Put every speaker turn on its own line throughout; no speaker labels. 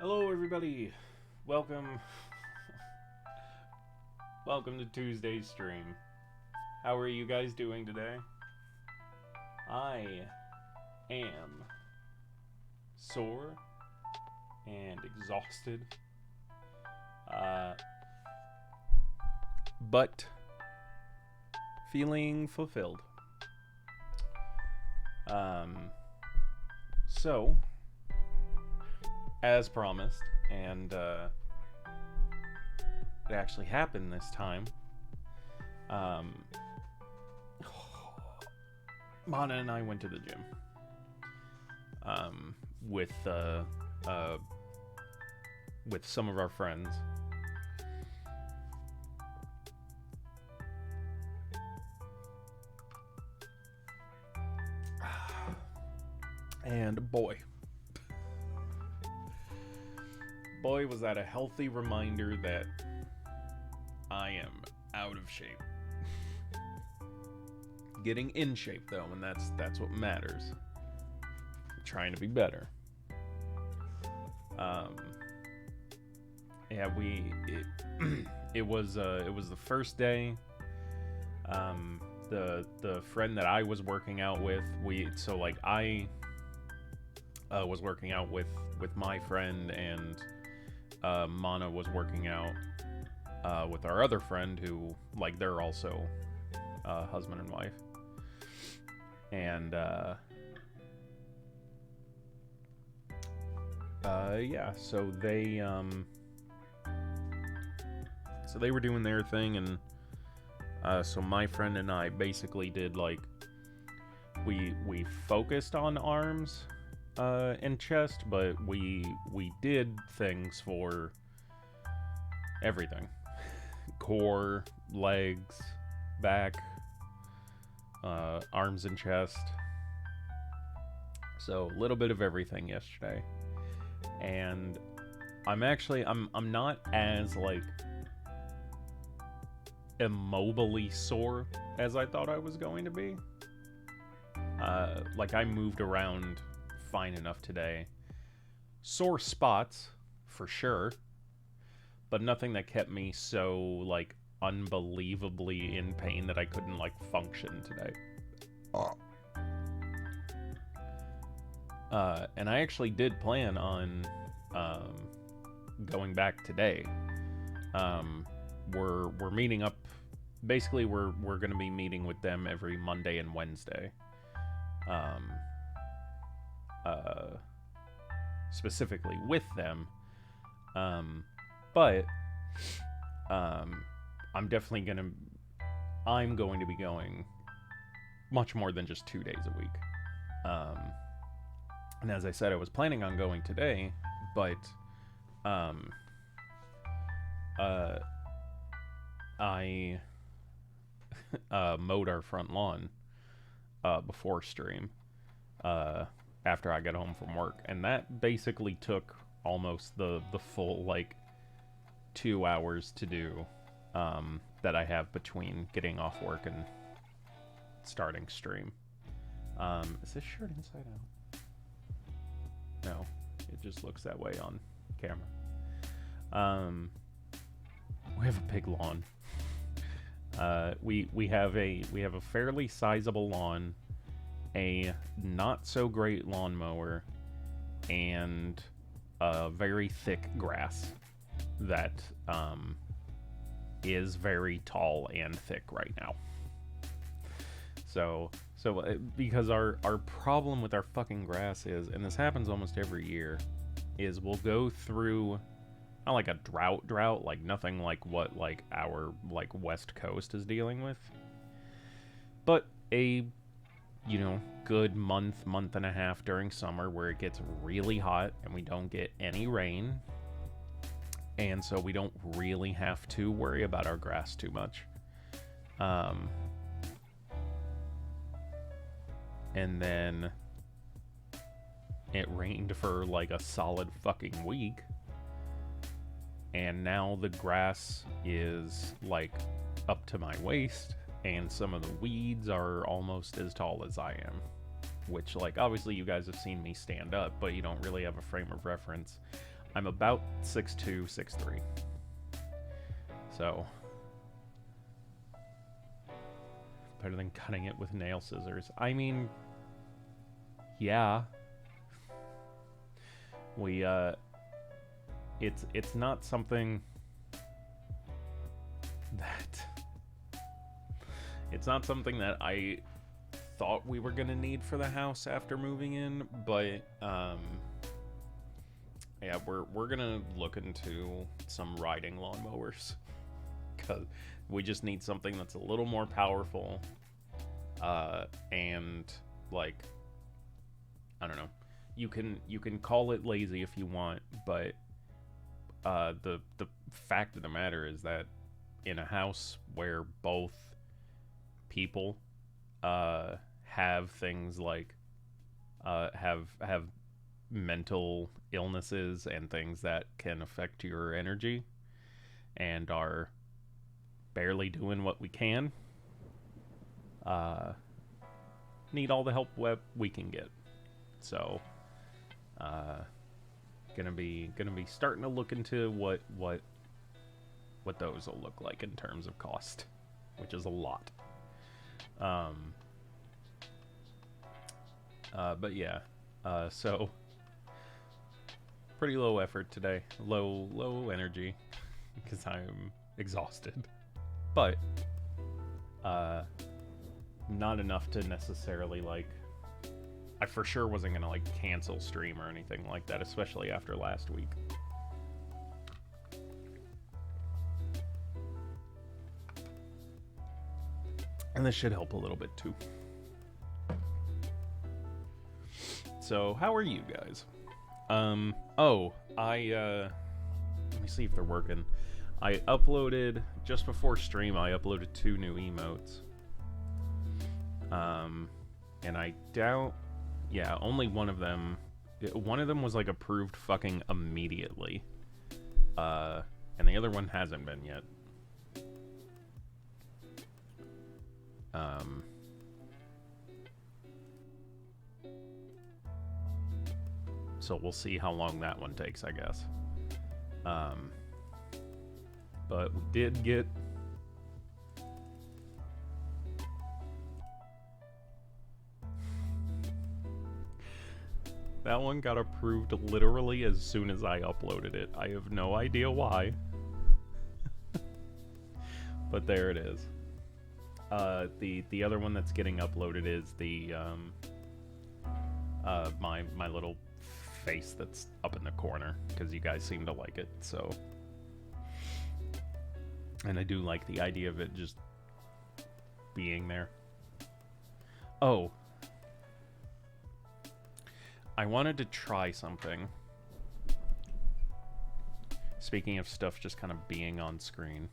Hello, everybody. Welcome. Welcome to Tuesday's stream. How are you guys doing today? I am sore and exhausted, but feeling fulfilled. So, as promised, and it actually happened this time. Mana and I went to the gym with some of our friends. And boy, was that a healthy reminder that I am out of shape. Getting in shape though, and that's what matters. Trying to be better. Yeah, it was the first day. The friend that I was working out with, I was working out with my friend, and Mana was working out with our other friend, who, like, they're also husband and wife. And yeah, so they were doing their thing, and so my friend and I basically did, like, we focused on arms and chest, but we did things for everything: core, legs, back, arms and chest. So a little bit of everything yesterday. And I'm not as, like, immobily sore as I thought I was going to be. Like, I moved around fine enough today. Sore spots, for sure, but nothing that kept me so, like, unbelievably in pain that I couldn't, like, function today. And I actually did plan on going back today. We're meeting up. Basically, we're going to be meeting with them every Monday and Wednesday. Specifically with them. But I'm going to be going much more than just 2 days a week. And as I said, I was planning on going today, but I mowed our front lawn before stream, after I got home from work, and that basically took almost the full, like, 2 hours to do, that I have between getting off work and starting stream. Is this shirt inside out? No, it just looks that way on camera. We have a big lawn. We have a fairly sizable lawn, a not so great lawnmower, and a very thick grass that is very tall and thick right now. So because our problem with our fucking grass is, and this happens almost every year, is we'll go through, not like a drought, like nothing like what, like, our, like, West Coast is dealing with, but a, you know, good month and a half during summer where it gets really hot and we don't get any rain, and so we don't really have to worry about our grass too much. And then it rained for, like, a solid fucking week, and now the grass is, like, up to my waist, and some of the weeds are almost as tall as I am, which, like, obviously you guys have seen me stand up, but you don't really have a frame of reference. I'm about 6'2", 6'3". So better than cutting it with nail scissors. I mean, yeah. We it's not something that I thought we were gonna need for the house after moving in, but yeah, we're gonna look into some riding lawnmowers, because we just need something that's a little more powerful, and like, I don't know, you can call it lazy if you want, but the fact of the matter is that in a house where both people have things like have mental illnesses and things that can affect your energy and are barely doing what we can, need all the help we can get. So gonna be starting to look into what those will look like in terms of cost, which is a lot. But yeah, so pretty low effort today, low energy, because I'm exhausted, but not enough to necessarily like, I for sure wasn't gonna like cancel stream or anything like that, especially after last week. And this should help a little bit too. So, how are you guys? Oh, let me see if they're working. I uploaded, just before stream, I uploaded 2 new emotes. And I doubt, yeah, only one of them was like approved fucking immediately. And the other one hasn't been yet. So we'll see how long that one takes, I guess. But we did get that one got approved literally as soon as I uploaded it. I have no idea why. But there it is. The other one that's getting uploaded is the my little face that's up in the corner, because you guys seem to like it, so. And I do like the idea of it just being there. Oh, I wanted to try something. Speaking of stuff just kind of being on screen.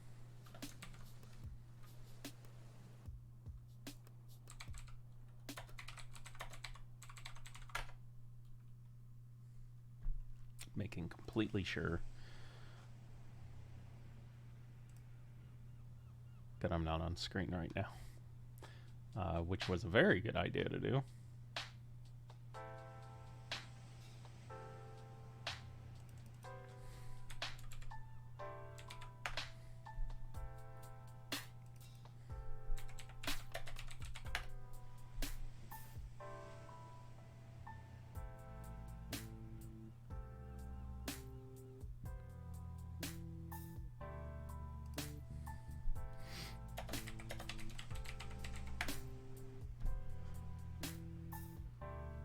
Making completely sure that I'm not on screen right now, which was a very good idea to do.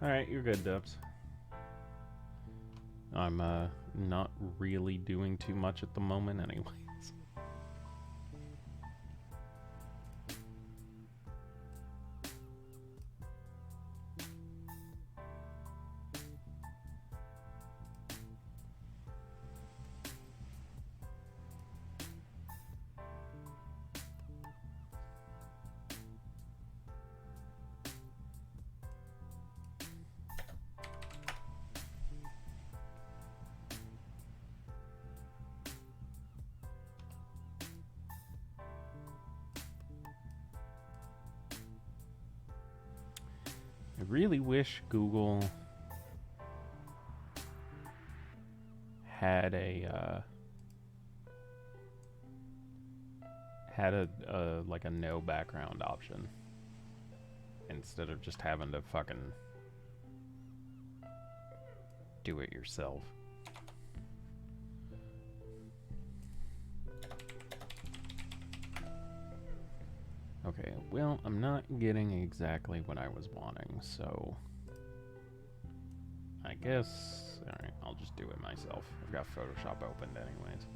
Alright, you're good, Dubs. I'm not really doing too much at the moment anyways. I really wish Google had like a no background option instead of just having to fucking do it yourself. Okay, well, I'm not getting exactly what I was wanting, so I guess, alright, I'll just do it myself. I've got Photoshop opened anyways.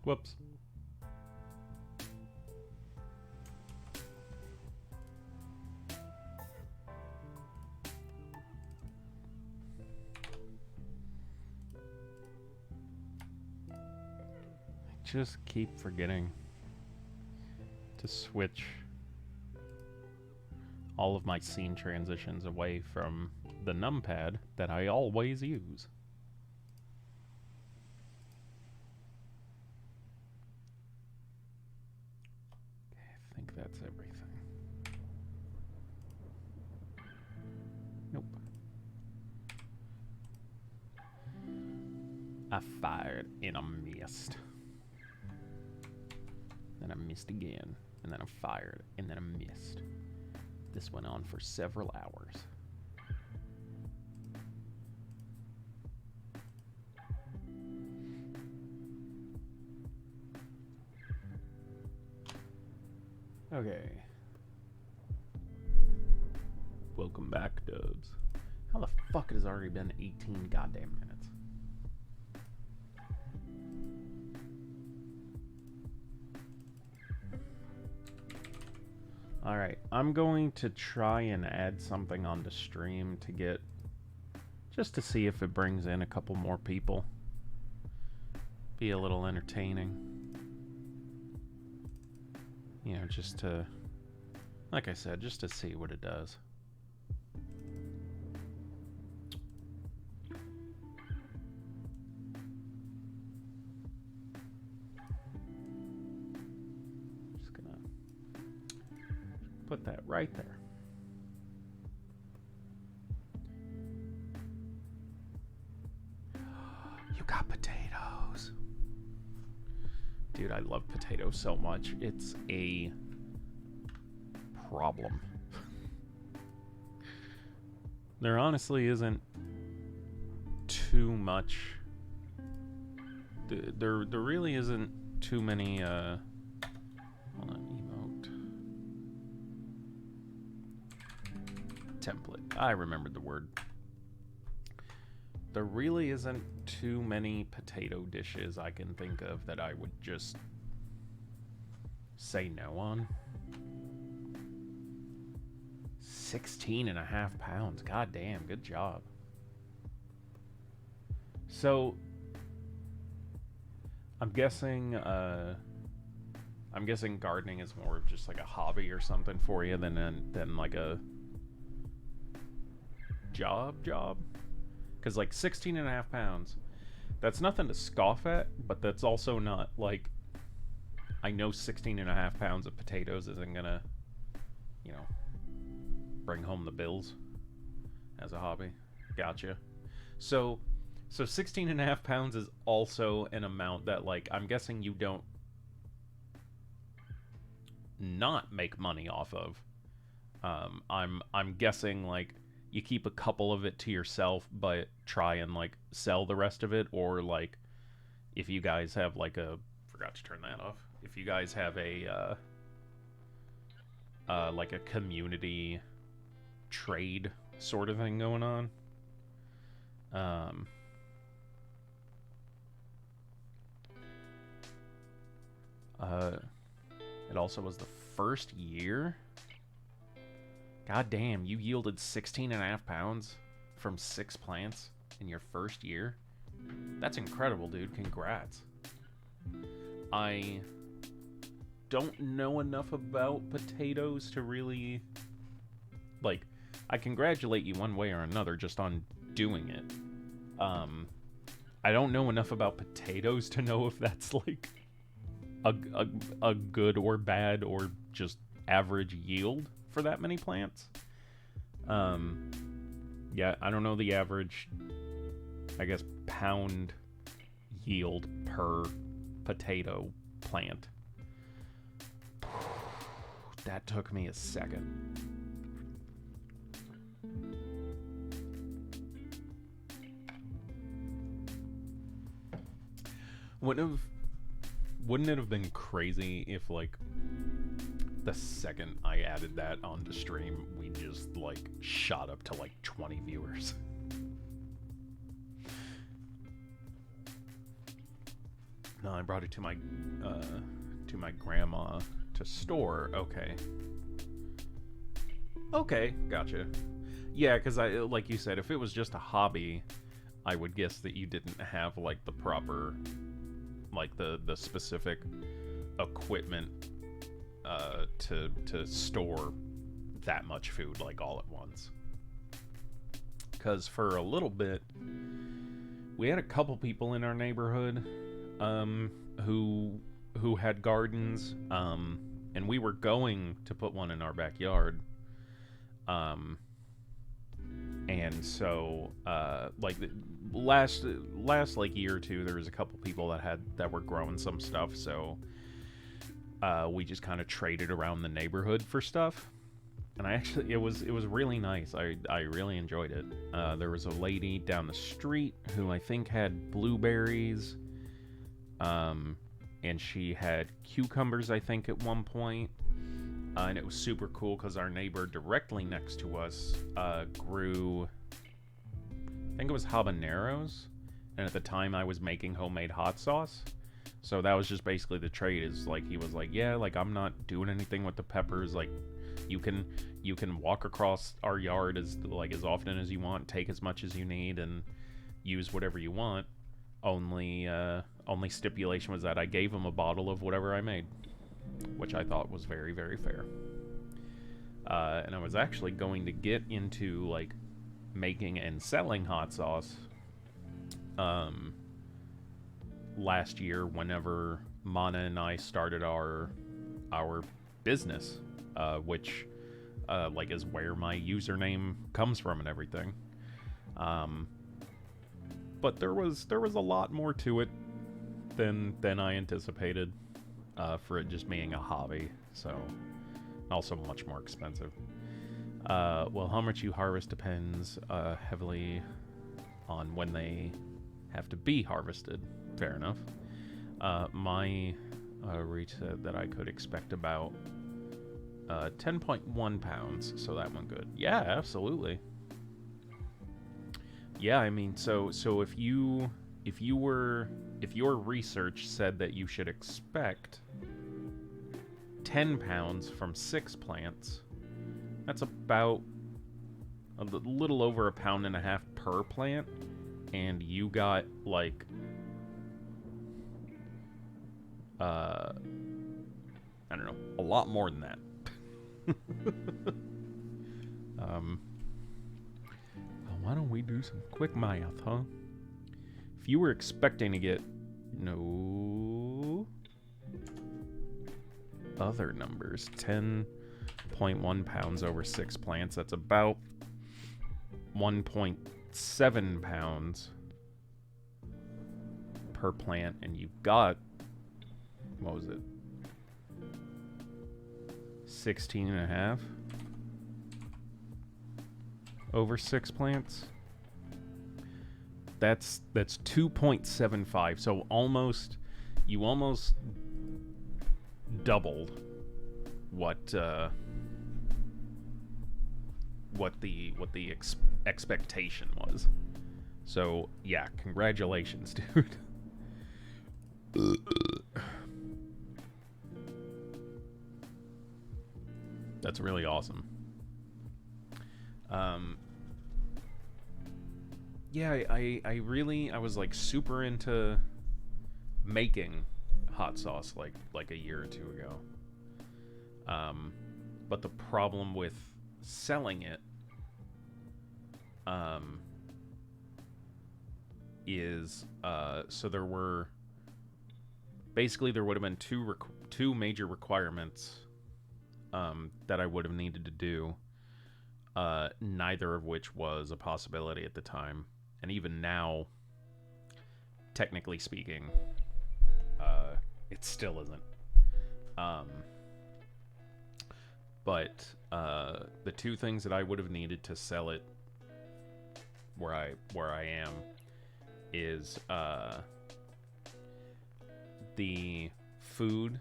Whoops. I just keep forgetting to switch all of my scene transitions away from the numpad that I always use. I think that's everything. Nope. I fired and I missed. Then I missed again. And then I fired and then I missed. This went on for several hours. Okay. Welcome back, Dubs. How the fuck it has already been 18 goddamn minutes? Alright, I'm going to try and add something onto stream to get... just to see if it brings in a couple more people. Be a little entertaining. You know, just to... like I said, just to see what it does. Just gonna put that right there. You got potatoes. Dude, I love potatoes so much. It's a problem. There honestly isn't too much. There really isn't too many, hold on, emote. Template. I remembered the word. There really isn't too many potato dishes I can think of that I would just say no on. 16.5 pounds. God damn, good job. So I'm guessing gardening is more of just like a hobby or something for you than like a job. Because, like, 16.5 pounds, that's nothing to scoff at, but that's also not, like, I know 16.5 pounds of potatoes isn't gonna, you know, bring home the bills as a hobby. Gotcha. So 16.5 pounds is also an amount that, like, I'm guessing you don't not make money off of. I'm guessing, like, you keep a couple of it to yourself, but try and, like, sell the rest of it, or, like, if you guys have, like, forgot to turn that off. If you guys have a, like, a community trade sort of thing going on. Uh, it also was the first year. God damn, you yielded 16.5 pounds from 6 plants in your first year? That's incredible, dude. Congrats. I don't know enough about potatoes to really... Like, I congratulate you one way or another just on doing it. I don't know enough about potatoes to know if that's, like, a good or bad or just average yield for that many plants. Yeah, I don't know the average, I guess, pound yield per potato plant. That took me a second. Wouldn't it have been crazy if, like, the second I added that onto stream, we just, like, shot up to, like, 20 viewers? No, I brought it to my grandma to store. Okay, gotcha. Yeah, because like you said, if it was just a hobby, I would guess that you didn't have, like, the proper, like, the specific equipment to store that much food, like, all at once. Because for a little bit, we had a couple people in our neighborhood who had gardens, and we were going to put one in our backyard. And so, like, last like year or two, there was a couple people that were growing some stuff, so we just kind of traded around the neighborhood for stuff. And it was really nice. I really enjoyed it. There was a lady down the street who I think had blueberries, and she had cucumbers, I think, at one point. And it was super cool because our neighbor directly next to us grew, I think it was habaneros, and at the time I was making homemade hot sauce. So that was just basically the trade, is like, he was like, yeah, like, I'm not doing anything with the peppers, like, you can walk across our yard as often as you want, take as much as you need, and use whatever you want. Only stipulation was that I gave him a bottle of whatever I made, which I thought was very, very fair. And I was actually going to get into, like, making and selling hot sauce last year whenever Mana and I started our business, which like, is where my username comes from and everything. But there was a lot more to it than I anticipated, for it just being a hobby, so also much more expensive. Well, how much you harvest depends heavily on when they have to be harvested. Fair enough. My reach said that I could expect about 10.1 pounds, so that one good. Yeah, absolutely. Yeah, I mean, so if your research said that you should expect 10 pounds from 6 plants, that's about a little over 1.5 pounds per plant, and you got, like, I don't know, a lot more than that. Why don't we do some quick math, huh? If you were expecting to get no other numbers, 10.1 pounds over 6 plants, that's about 1.7 pounds per plant, and you've got, what was it, 16.5 over 6 plants. That's 2.75. So you almost doubled what the expectation was. So yeah, congratulations, dude. That's really awesome. Um, yeah, I was like super into making hot sauce like a year or two ago. But the problem with selling it um, is so there would have been two major requirements that I would have needed to do. Neither of which was a possibility at the time, and even now, technically speaking, it still isn't. Um, but the two things that I would have needed to sell it where I am is the food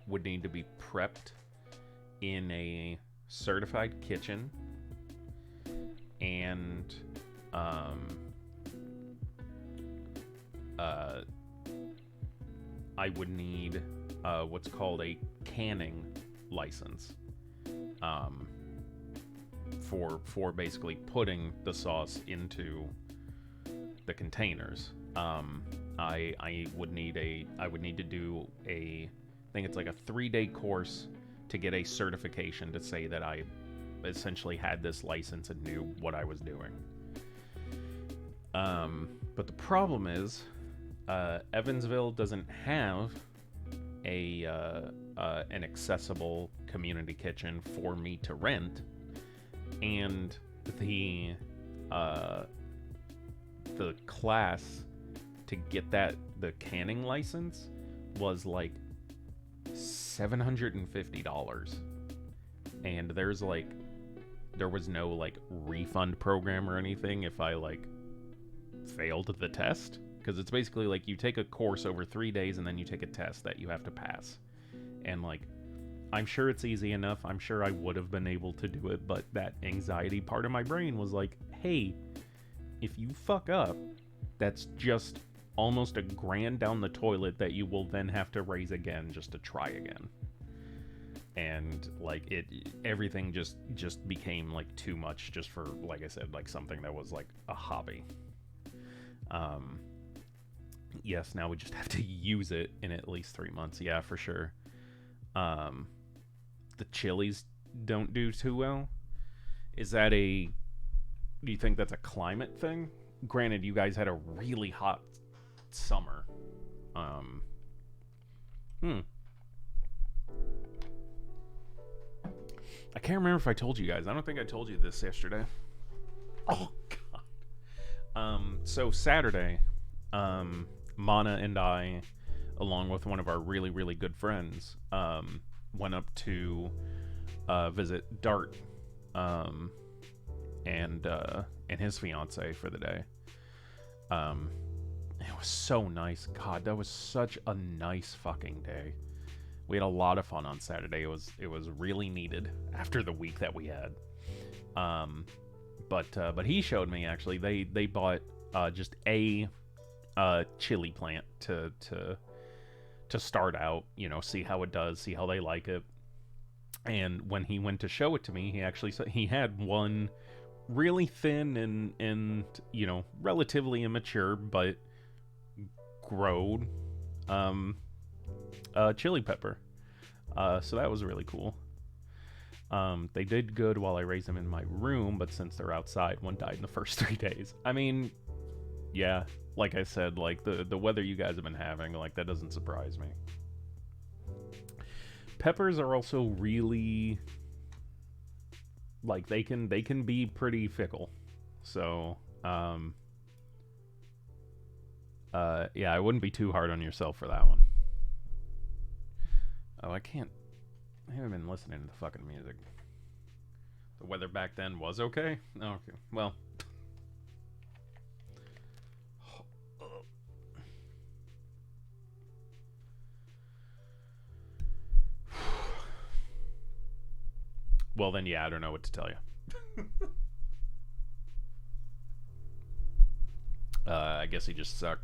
would need to be prepped in a certified kitchen, and I would need what's called a canning license for basically putting the sauce into the containers. I would need to do I think it's like a 3-day course to get a certification to say that I essentially had this license and knew what I was doing. But the problem is, Evansville doesn't have an accessible community kitchen for me to rent, and the class to get the canning license was like $750, and there was no like refund program or anything if I like failed the test, because it's basically like you take a course over 3 days and then you take a test that you have to pass. And like, I'm sure it's easy enough, I'm sure I would have been able to do it, but that anxiety part of my brain was like, hey, if you fuck up, that's just almost $1,000 down the toilet that you will then have to raise again just to try again. And like everything just became like too much just for, like I said, like something that was like a hobby. Yes, now we just have to use it in at least 3 months. Yeah, for sure. The chilies don't do too well. Do you think that's a climate thing? Granted, you guys had a really hot summer. I can't remember if I told you guys. I don't think I told you this yesterday. Oh, God. So Saturday, Mana and I, along with one of our really, really good friends, went up to visit Dart and his fiance for the day. It was so nice. God, that was such a nice fucking day. We had a lot of fun on Saturday. It was really needed after the week that we had. But he showed me, actually, they bought just a chili plant to start out, see how it does, see how they like it. And when he went to show it to me, he actually said he had one really thin and relatively immature but growed chili pepper. So that was really cool. They did good while I raised them in my room, but since they're outside, one died in the first 3 days. I mean, yeah, like I said, like the weather you guys have been having, like that doesn't surprise me. Peppers are also really, like, they can be pretty fickle. So, yeah, I wouldn't be too hard on yourself for that one. Oh, I haven't been listening to the fucking music. The weather back then was okay? Oh, okay. Well. Well, then, yeah, I don't know what to tell you. I guess he just sucked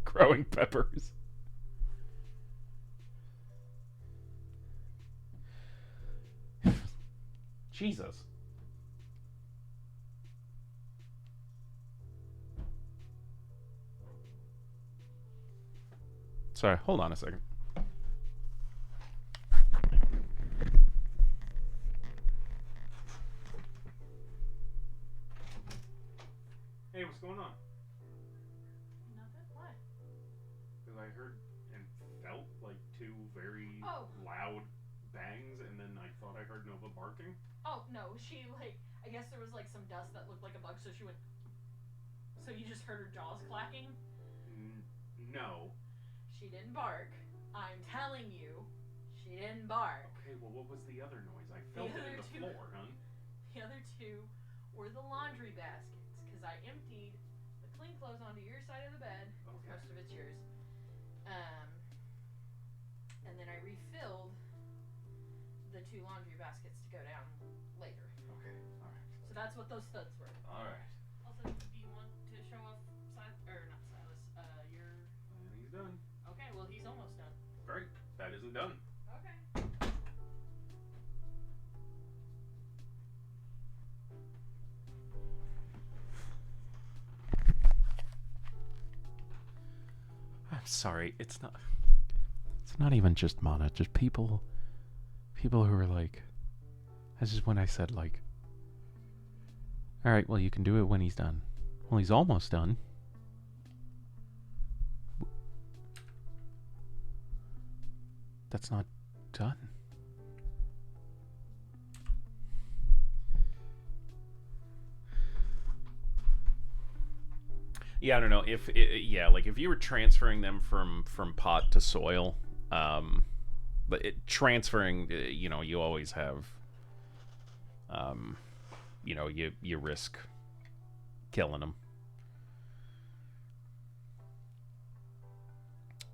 growing peppers. Jesus. Sorry, hold on a second. Hey, what's going on?
Nothing? Why?
Because I heard and felt like two very
Oh.
loud bangs, and then I thought I heard Nova barking.
Oh, no. She, I guess there was, some dust that looked like a bug, so she went. So you just heard her jaws clacking?
No.
She didn't bark. I'm telling you, she didn't bark.
Okay, well, what was the other noise? I felt it in the floor, hun.
The other two were the laundry baskets, because I emptied the clean clothes onto your side of the bed.
Okay.
Most of it's yours. And then I refilled the two laundry baskets to go down later.
Okay, alright.
So that's what those thuds were.
Alright.
Also, do you want to show off not Silas, your...
And he's done.
Okay, well, he's almost done.
Great. That isn't done.
Okay.
I'm sorry, it's not even just Mana, just people who are like, this is when I said like, alright, well, you can do it when he's done. Well, he's almost done. That's not done. Yeah, I don't know if if you were transferring them from pot to soil, but transferring, you always have, you risk killing them.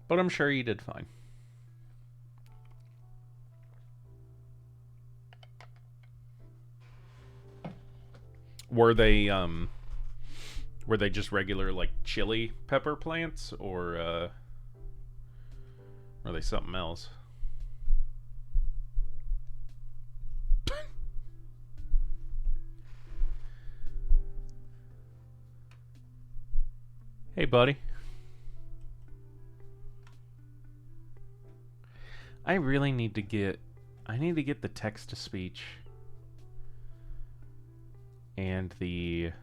But I'm sure you did fine. Were they just regular like chili pepper plants, or are they something else? Hey, buddy. I really need to get the text to speech and the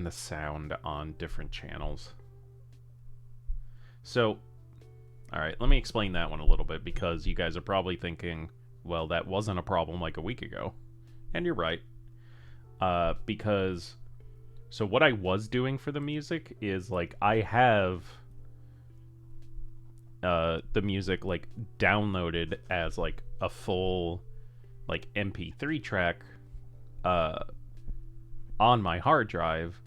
sound on different channels. So, all right, let me explain that one a little bit, because you guys are probably thinking, well, that wasn't a problem like a week ago. And you're right. Because so what I was doing for the music is like I have the music like downloaded as like a full like MP3 track on my hard drive,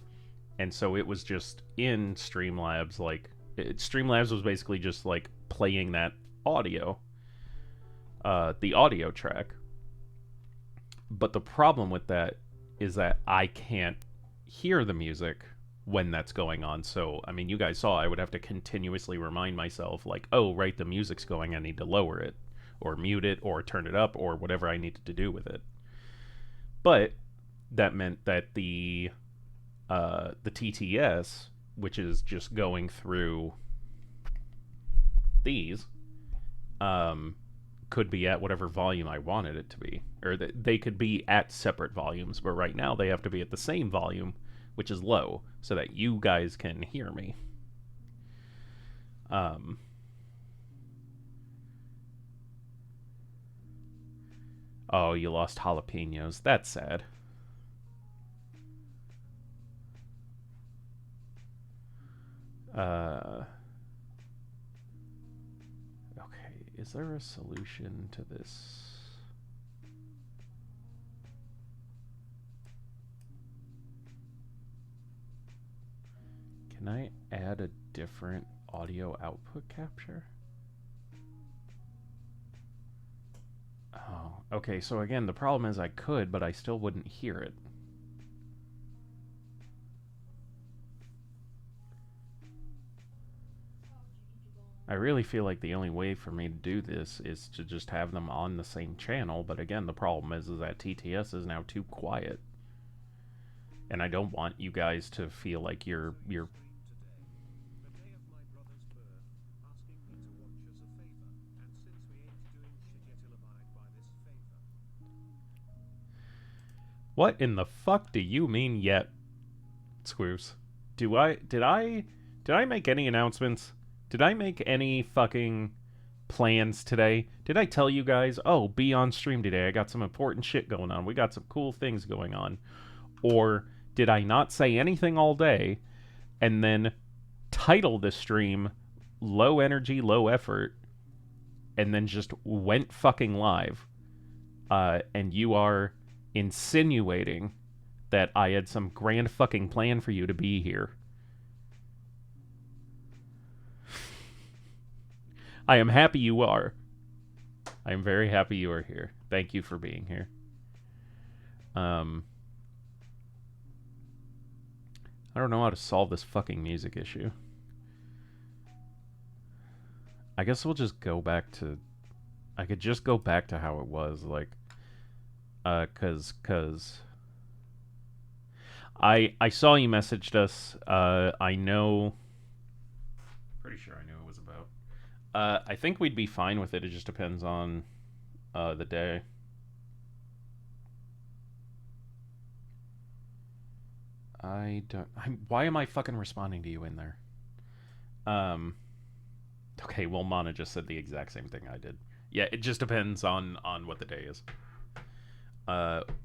and so it was just in Streamlabs. Like Streamlabs was basically just like playing that audio, the audio track. But the problem with that is that I can't hear the music when that's going on. So, I mean, you guys saw I would have to continuously remind myself, like, oh, right, the music's going, I need to lower it, or mute it, or turn it up, or whatever I needed to do with it. But that meant that the TTS, which is just going through these, could be at whatever volume I wanted it to be. Or they could be at separate volumes, but right now they have to be at the same volume, which is low, so that you guys can hear me. Oh, you lost jalapenos. That's sad. Okay, is there a solution to this? Can I add a different audio output capture? Oh, okay, so again, the problem is I could, but I still wouldn't hear it. I really feel like the only way for me to do this is to just have them on the same channel, but again, the problem is that TTS is now too quiet. And I don't want you guys to feel like you're What in the fuck do you mean yet, Squoos? Did I make any announcements? Did I make any fucking plans today? Did I tell you guys, oh, be on stream today? I got some important shit going on. We got some cool things going on. Or did I not say anything all day and then title the stream low energy, low effort, and then just went fucking live? And you are insinuating that I had some grand fucking plan for you to be here. I am happy you are. I am very happy you are here. Thank you for being here. I don't know how to solve this fucking music issue. I guess we'll just go back to... I could just go back to how it was, like... cause... I saw you messaged us. I know... Pretty sure I knew it was about. I think we'd be fine with it. It just depends on the day. I don't... why am I fucking responding to you in there? Okay, well, Mana just said the exact same thing I did. Yeah, it just depends on what the day is.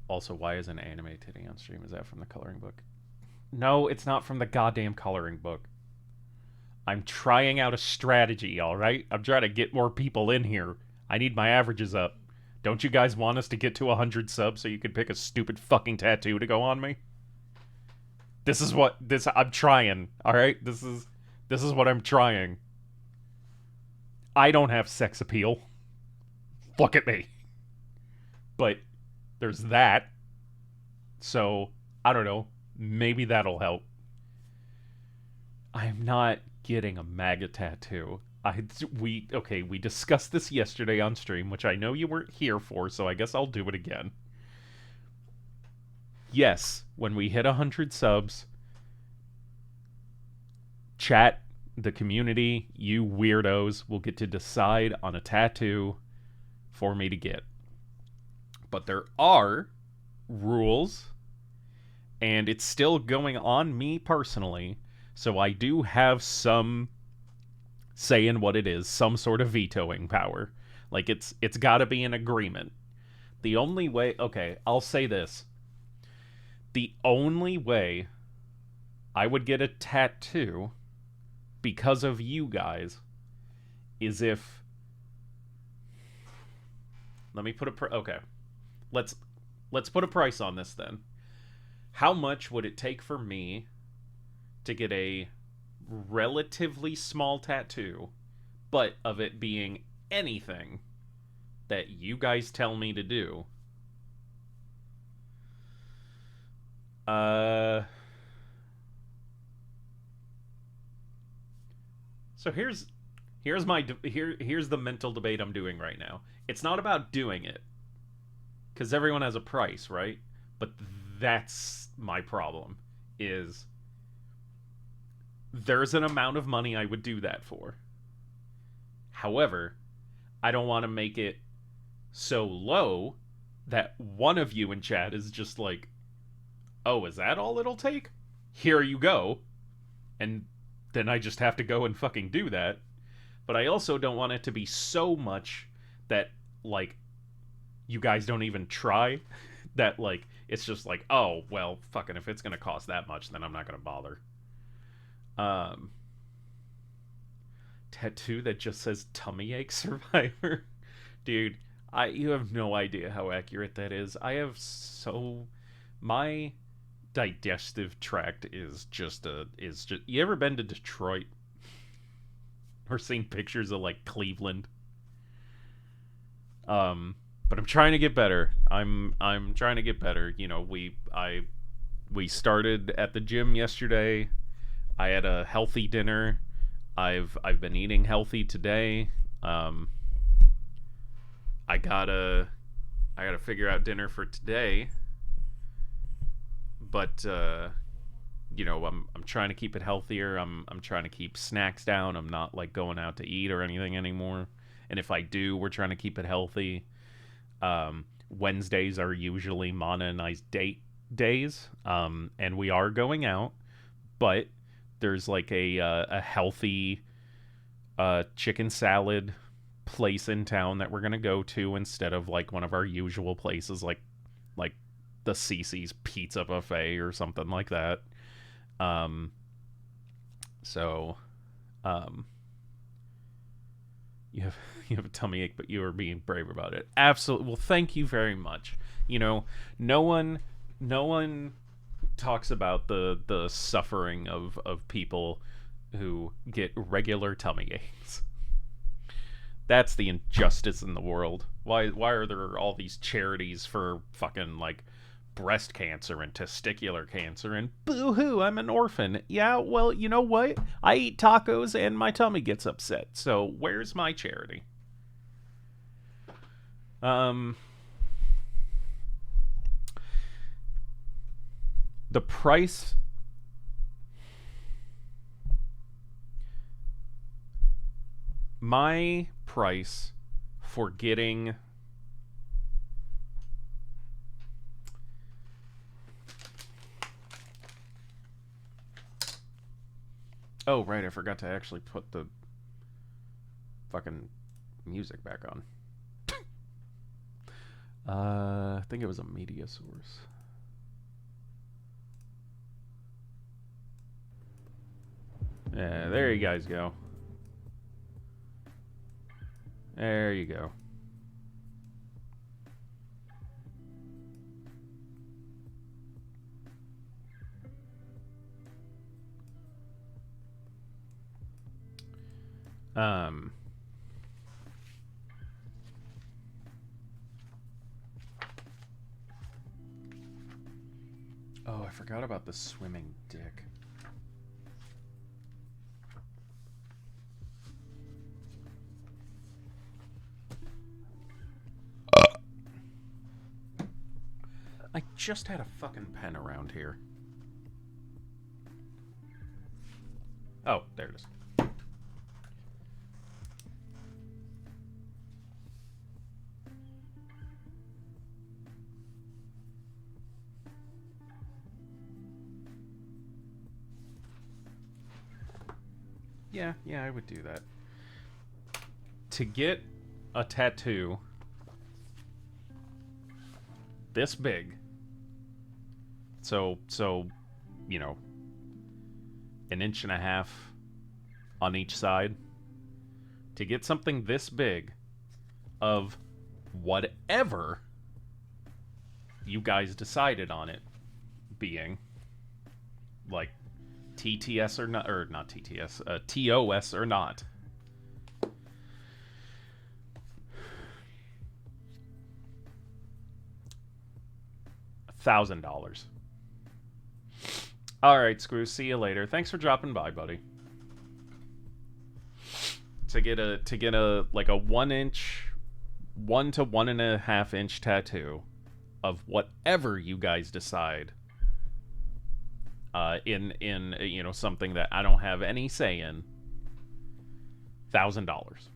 Also, why is an anime titty on stream? Is that from the coloring book? No, it's not from the goddamn coloring book. I'm trying out a strategy, alright? I'm trying to get more people in here. I need my averages up. Don't you guys want us to get to 100 subs so you can pick a stupid fucking tattoo to go on me? I'm trying, alright? This is what I'm trying. I don't have sex appeal. Look at me. But there's that. So, I don't know. Maybe that'll help. I'm not getting a MAGA tattoo. We discussed this yesterday on stream, which I know you weren't here for, so I guess I'll do it again. Yes, when we hit 100 subs, chat, the community, you weirdos will get to decide on a tattoo for me to get. But there are rules, and it's still going on me personally, so I do have some say in what it is, some sort of vetoing power. Like, it's gotta be an agreement. The only way... Okay, I'll say this. The only way I would get a tattoo because of you guys is if... Let me put a... Okay. Let's put a price on this then. How much would it take for me to get a relatively small tattoo, but of it being anything that you guys tell me to do? So here's the mental debate I'm doing right now. It's not about doing it, because everyone has a price, right? But that's my problem, is there's an amount of money I would do that for. However, I don't want to make it so low that one of you in chat is just like, oh, is that all it'll take? Here you go. And then I just have to go and fucking do that. But I also don't want it to be so much that, like, you guys don't even try. That, like, it's just like, oh, well, fucking, if it's gonna cost that much, then I'm not gonna bother. Tattoo that just says tummy ache survivor. Dude, you have no idea how accurate that is. My digestive tract is just you ever been to Detroit? Or seen pictures of, like, Cleveland? But I'm trying to get better. I'm trying to get better. You know, we started at the gym yesterday. I had a healthy dinner. I've been eating healthy today. I gotta figure out dinner for today, but you know, I'm trying to keep it healthier. I'm trying to keep snacks down. I'm not like going out to eat or anything anymore. And if I do, we're trying to keep it healthy. Wednesdays are usually Mana and I's date days, and we are going out, but there's like a healthy chicken salad place in town that we're gonna go to instead of like one of our usual places, like the Cece's Pizza Buffet or something like that. Um, so, um, you have you have a tummy ache, but you are being brave about it. Absolutely. Well, thank you very much. You know, no one talks about the suffering of people who get regular tummy aches. That's the injustice in the world. Why are there all these charities for fucking like breast cancer and testicular cancer and boo-hoo, I'm an orphan. Yeah, well, you know what? I eat tacos and my tummy gets upset. So where's my charity? The price my price for getting Oh, right, I forgot to actually put the fucking music back on. I think it was a media source. Yeah, there you guys go. There you go. Oh, I forgot about the swimming dick. I just had a fucking pen around here. Oh, there it is. Yeah, I would do that. To get a tattoo this big, so you know, an inch and a half on each side, to get something this big of whatever you guys decided on it being, like TTS or not, or not TTS, TOS or not. $1,000. All right, Screw. See you later. Thanks for dropping by, buddy. To get a like a 1 inch, 1 to 1.5 inch tattoo of whatever you guys decide. In you know, something that I don't have any say in. $1,000.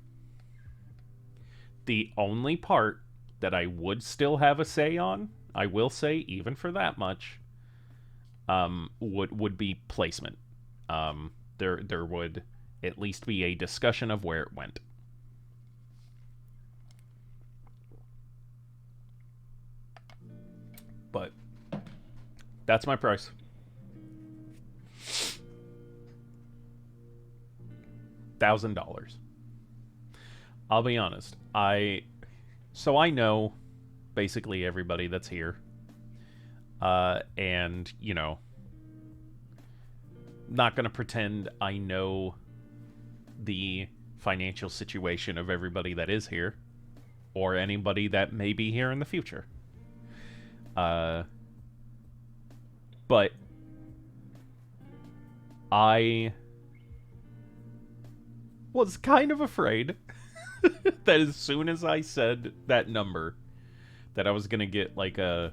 The only part that I would still have a say on, I will say, even for that much, would be placement. There would at least be a discussion of where it went. But that's my price. $1,000. I'll be honest. I know basically everybody that's here. And, you know, not going to pretend I know the financial situation of everybody that is here or anybody that may be here in the future. But I was kind of afraid that as soon as I said that number, that I was gonna get like uh,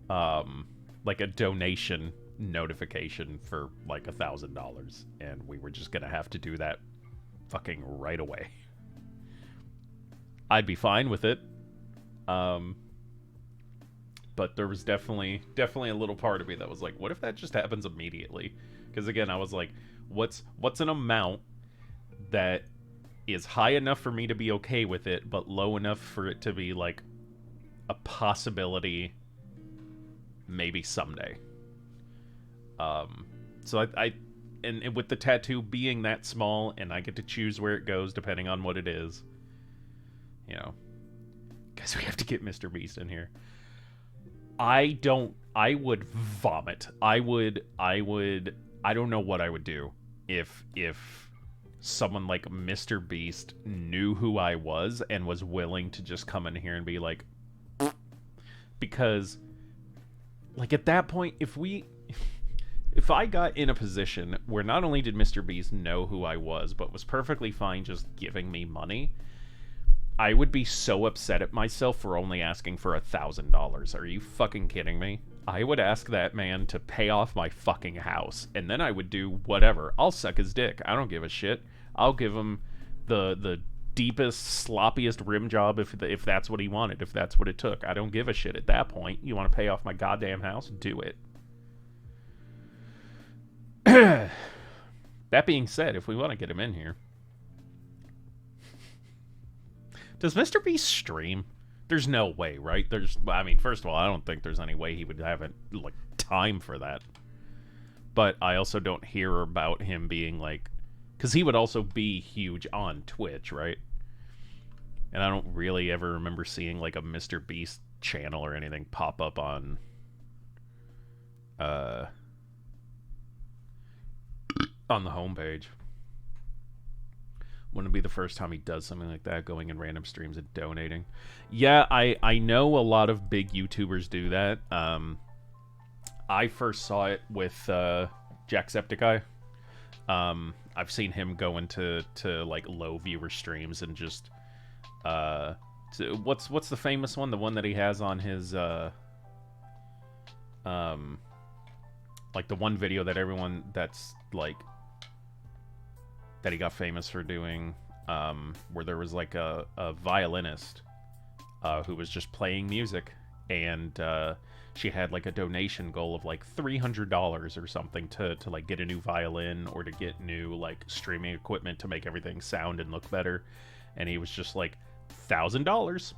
like a donation notification for like $1,000, and we were just gonna have to do that fucking right away. I'd be fine with it. But there was definitely a little part of me that was like, what if that just happens immediately? Because again, I was like, what's an amount that is high enough for me to be okay with it, but low enough for it to be like a possibility maybe someday. So and with the tattoo being that small, and I get to choose where it goes depending on what it is, you know. Guys, we have to get Mr. Beast in here. I would vomit. I don't know what I would do if someone like Mr. Beast knew who I was and was willing to just come in here and be like, because like at that point, if I got in a position where not only did Mr. Beast know who I was, but was perfectly fine just giving me money, I would be so upset at myself for only asking for $1,000. Are you fucking kidding me? I would ask that man to pay off my fucking house, and then I would do whatever. I'll suck his dick. I don't give a shit. I'll give him the deepest, sloppiest rim job if that's what he wanted, if that's what it took. I don't give a shit at that point. You want to pay off my goddamn house? Do it. That being said, if we want to get him in here, does Mr. Beast stream? There's no way, right? I mean, first of all, I don't think there's any way he would have like time for that. But I also don't hear about him being like, because he would also be huge on Twitch, right? And I don't really ever remember seeing like a Mr. Beast channel or anything pop up on the homepage. Wouldn't be the first time he does something like that, going in random streams and donating. Yeah, I know a lot of big YouTubers do that. I first saw it with Jacksepticeye. I've seen him go into like low viewer streams and just what's the famous one? The one that he has on his like the one video that everyone that's like that he got famous for doing, where there was like a violinist who was just playing music, and she had like a donation goal of like $300 or something to like get a new violin or to get new like streaming equipment to make everything sound and look better, and he was just like $1,000,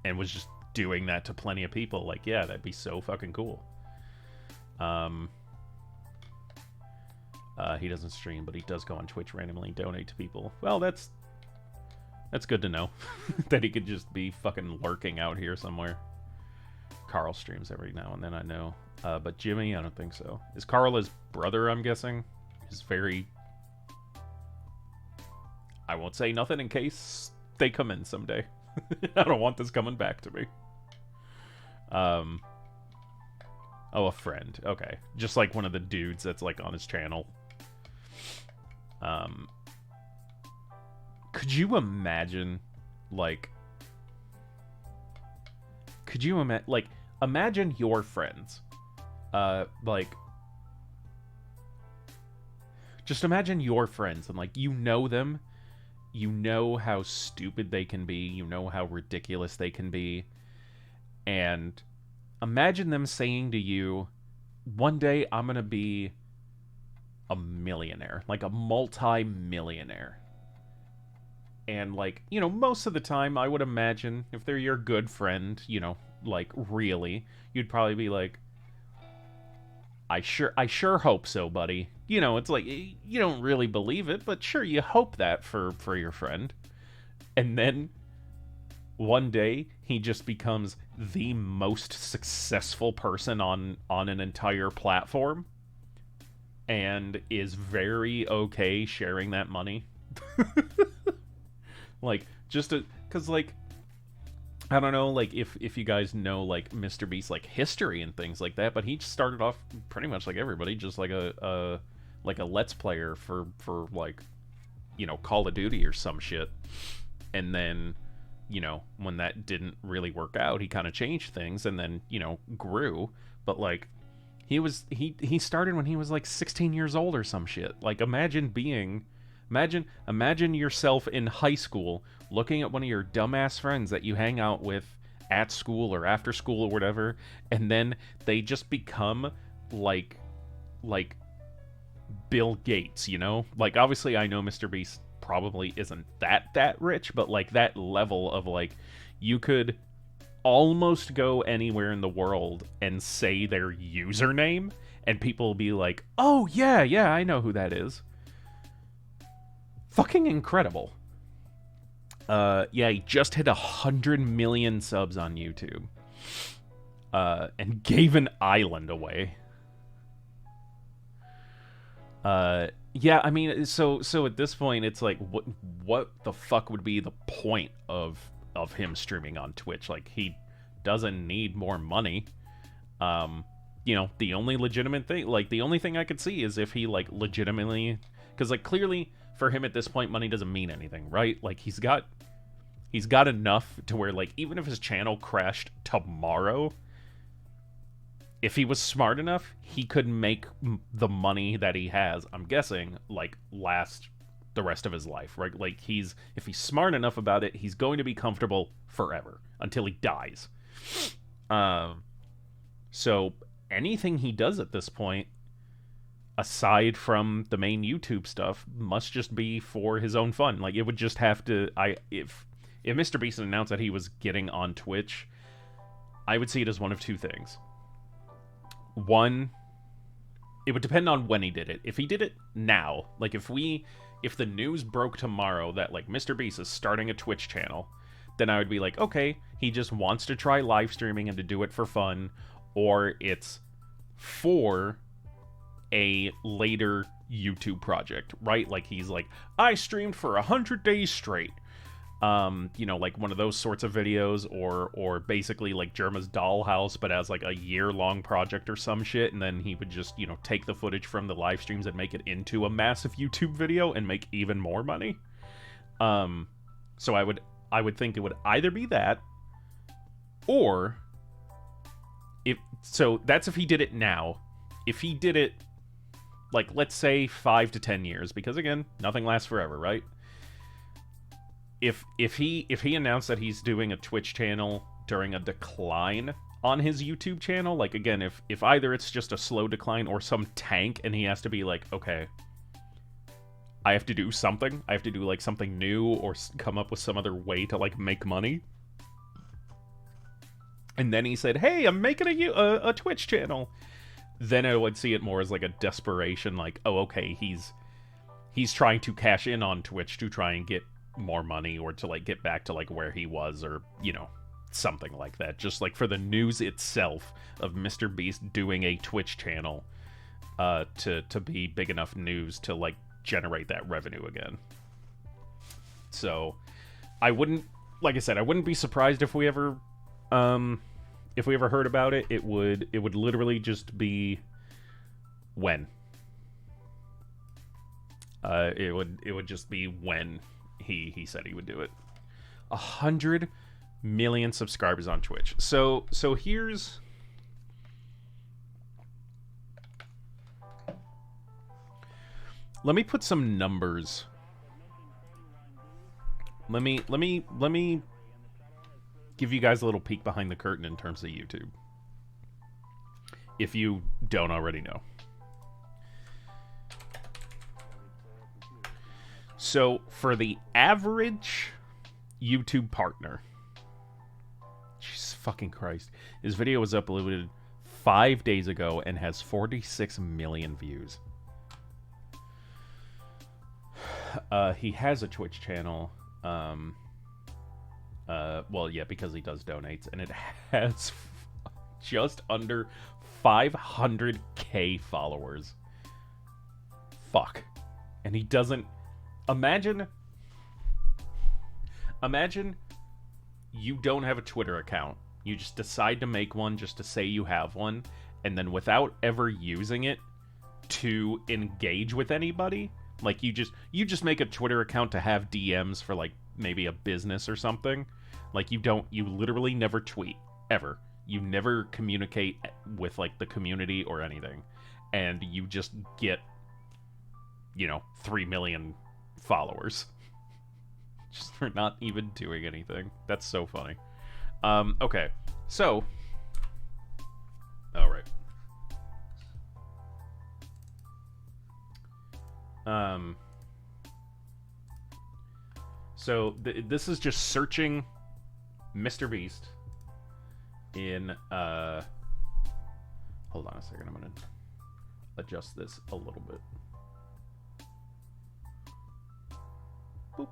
and was just doing that to plenty of people. Like, yeah, that'd be so fucking cool. He doesn't stream, but he does go on Twitch randomly and donate to people. Well, that's good to know. That he could just be fucking lurking out here somewhere. Carl streams every now and then, I know. But Jimmy, I don't think so. Is Carl his brother, I'm guessing? He's very... I won't say nothing in case they come in someday. I don't want this coming back to me. Oh, a friend. Okay. Just like one of the dudes that's like on his channel. Could you imagine, like... imagine your friends. Like... Just imagine your friends, and like, you know them. You know how stupid they can be. You know how ridiculous they can be. And imagine them saying to you, one day I'm gonna be a millionaire, like a multi-millionaire. And like, you know, most of the time I would imagine if they're your good friend, you know, like really, you'd probably be like, I sure hope so, buddy. You know, it's like, you don't really believe it, but sure, you hope that for your friend. And then one day he just becomes the most successful person on an entire platform and is very okay sharing that money. Like, just because, like, I don't know, like, if you guys know, like, Mr. Beast's, like, history and things like that, but he started off pretty much like everybody, just like a Let's Player for like, you know, Call of Duty or some shit. And then, you know, when that didn't really work out, he kind of changed things and then, you know, grew. But, like, he started when he was, like, 16 years old or some shit. Like, imagine yourself in high school looking at one of your dumbass friends that you hang out with at school or after school or whatever, and then they just become like Bill Gates, you know? Like, obviously I know Mr. Beast probably isn't that rich, but like that level of, like, you could almost go anywhere in the world and say their username and people will be like, "Oh yeah, I know who that is." Fucking incredible. Yeah, he just hit 100 million subs on YouTube. And gave an island away. Yeah, I mean, so at this point, it's like, what the fuck would be the point of him streaming on Twitch? Like, he doesn't need more money. You know, the only legitimate thing, like, the only thing I could see is if he, like, legitimately, because, like, clearly for him at this point, money doesn't mean anything, right? Like, he's got enough to where, like, even if his channel crashed tomorrow, if he was smart enough, he could make the money that he has, I'm guessing, like, last the rest of his life, right? Like, if he's smart enough about it, he's going to be comfortable forever until he dies. So anything he does at this point, aside from the main YouTube stuff, must just be for his own fun. Like, it would just have to, if Mr. Beast announced that he was getting on Twitch, I would see it as one of two things. One, it would depend on when he did it. If he did it now, like, if the news broke tomorrow that, like, Mr. Beast is starting a Twitch channel, then I would be like, okay, he just wants to try live streaming and to do it for fun, or it's for a later YouTube project, right? Like, he's like, I streamed for 100 days straight. You know, like one of those sorts of videos, or basically like Jerma's Dollhouse, but as like a year-long project or some shit, and then he would just, you know, take the footage from the live streams and make it into a massive YouTube video and make even more money. So I would think it would either be that, or so that's if he did it now. If he did it, like, let's say 5 to 10 years, because again, nothing lasts forever, right? If he announced that he's doing a Twitch channel during a decline on his YouTube channel, like, again, if either it's just a slow decline or some tank, and he has to be like, okay, I have to do something. I have to do, like, something new or come up with some other way to, like, make money. And then he said, hey, I'm making a Twitch channel. Then I would see it more as, like, a desperation, like, oh, okay, he's trying to cash in on Twitch to try and get more money, or to, like, get back to, like, where he was, or, you know, something like that. Just, like, for the news itself of Mr. Beast doing a Twitch channel to be big enough news to, like, generate that revenue again. So I wouldn't, like I said, I wouldn't be surprised if we ever heard about it. It would literally just be when. It would just be when he said he would do it. 100 million subscribers on Twitch. So here's, let me put some numbers. Let me give you guys a little peek behind the curtain in terms of YouTube, if you don't already know. So, for the average YouTube partner, Jesus fucking Christ, his video was uploaded 5 days ago and has 46 million views. He has a Twitch channel. Well, yeah, because he does donates, and it has just under 500k followers. Fuck. And he doesn't... Imagine you don't have a Twitter account. You just decide to make one just to say you have one, and then without ever using it to engage with anybody, like you just make a Twitter account to have DMs for like maybe a business or something. Like you literally never tweet ever. You never communicate with like the community or anything, and you just get 3 million followers just for not even doing anything. That's so funny. Okay, so all right. So this is just searching Mr. Beast in hold on a second, I'm gonna adjust this a little bit. Boop.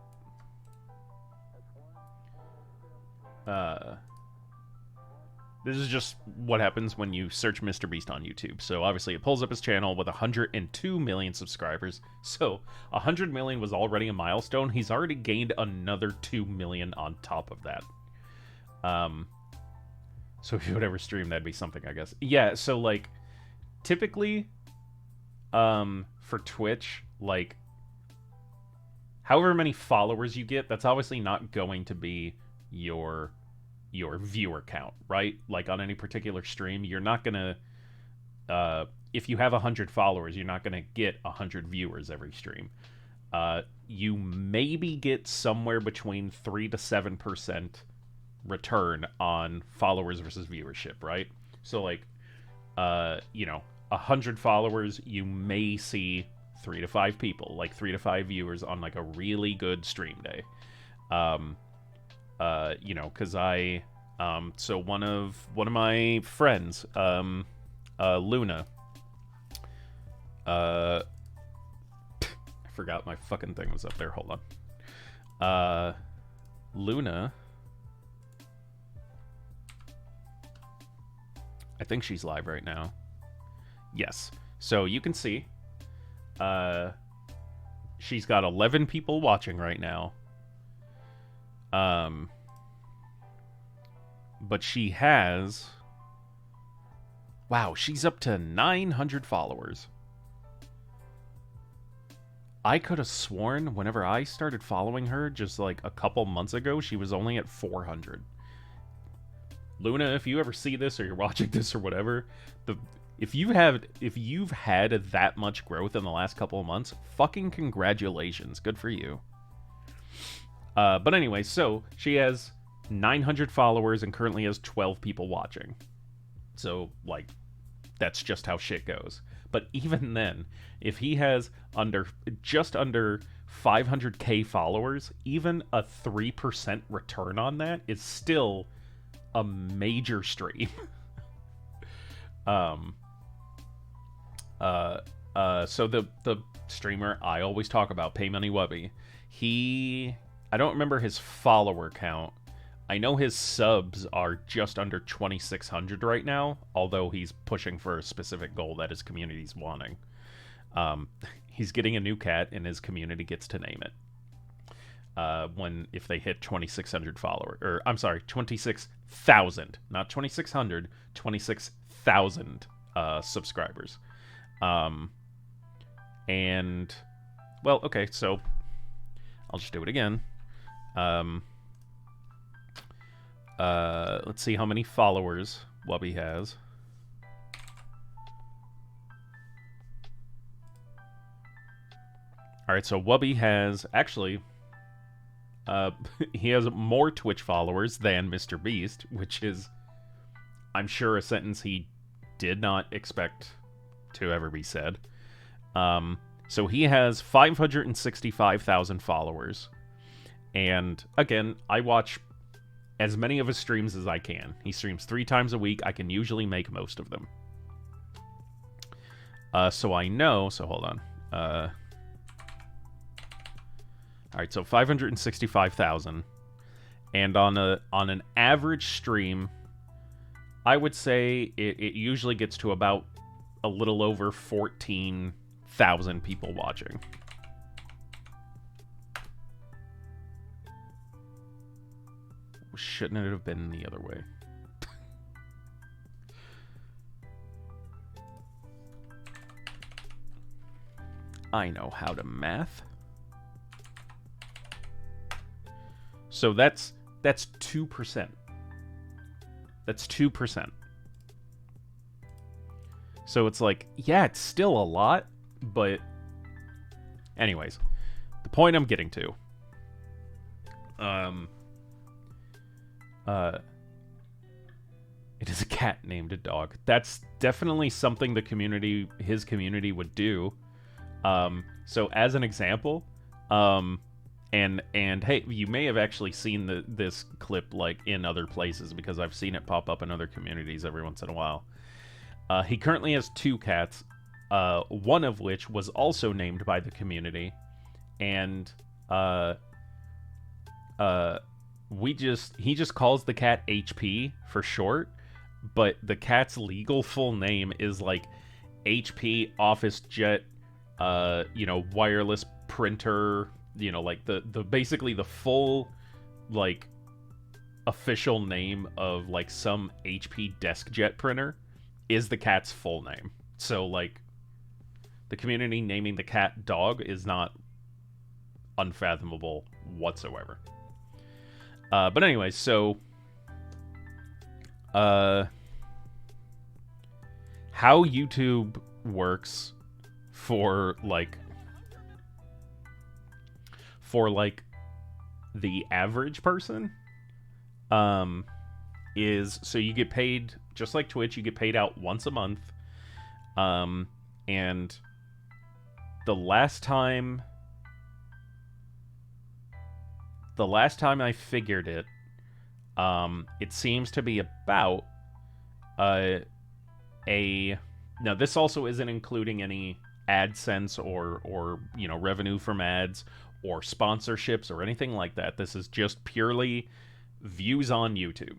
This is just what happens when you search Mr. Beast on YouTube. So obviously it pulls up his channel with 102 million subscribers. So 100 million was already a milestone. He's already gained another 2 million on top of that. So if you would ever stream, that'd be something, I guess. Yeah, so like typically for Twitch, like however many followers you get, that's obviously not going to be your viewer count, right? Like on any particular stream, you're not gonna if you have 100 followers, you're not gonna get 100 viewers every stream. You maybe get somewhere between 3 to 7% return on followers versus viewership, right? So like 100 followers, you may see 3 to 5 people, like 3 to 5 viewers on like a really good stream day. Because I so one of my friends, Luna, I forgot my fucking thing was up there, hold on. Luna, I think she's live right now. Yes, so you can see she's got 11 people watching right now. But she has... Wow, she's up to 900 followers. I could have sworn whenever I started following her just like a couple months ago, she was only at 400. Luna, if you ever see this or you're watching this or whatever, if you've had that much growth in the last couple of months, fucking congratulations. Good for you. But anyway, so she has 900 followers and currently has 12 people watching. So, like, that's just how shit goes. But even then, if he has just under 500k followers, even a 3% return on that is still a major stream. So the streamer I always talk about, Pay Money Wubby, I don't remember his follower count. I know his subs are just under 2,600 right now, although he's pushing for a specific goal that his community's wanting. He's getting a new cat, and his community gets to name it. If they hit 2,600 followers, or I'm sorry, 26,000, not 2,600, 26,000 subscribers. And well, okay, so I'll just do it again. Let's see how many followers Wubby has. Alright, so Wubby has, actually, he has more Twitch followers than Mr. Beast, which is, I'm sure, a sentence he did not expect to ever be said. So he has 565,000 followers. And, again, I watch as many of his streams as I can. He streams 3 times a week. I can usually make most of them. So I know... So, hold on. Alright, so 565,000. And on an average stream, I would say it usually gets to about a little over 14,000 people watching. Shouldn't it have been the other way? I know how to math. So that's 2%. That's 2%. So it's like, yeah, it's still a lot, but anyways, the point I'm getting to. It is a cat named a dog. That's definitely something his community would do. So as an example, and hey, you may have actually seen this clip like in other places because I've seen it pop up in other communities every once in a while. He currently has 2 cats, one of which was also named by the community, and he just calls the cat HP for short, but the cat's legal full name is like HP Office Jet, wireless printer, like the basically the full like official name of like some HP desk jet printer is the cat's full name. So like the community naming the cat dog is not unfathomable whatsoever. But anyway, so how YouTube works for the average person is, so you get paid just like Twitch, you get paid out once a month, and the last time I figured it, it seems to be about now this also isn't including any AdSense or revenue from ads or sponsorships or anything like that. This is just purely views on YouTube.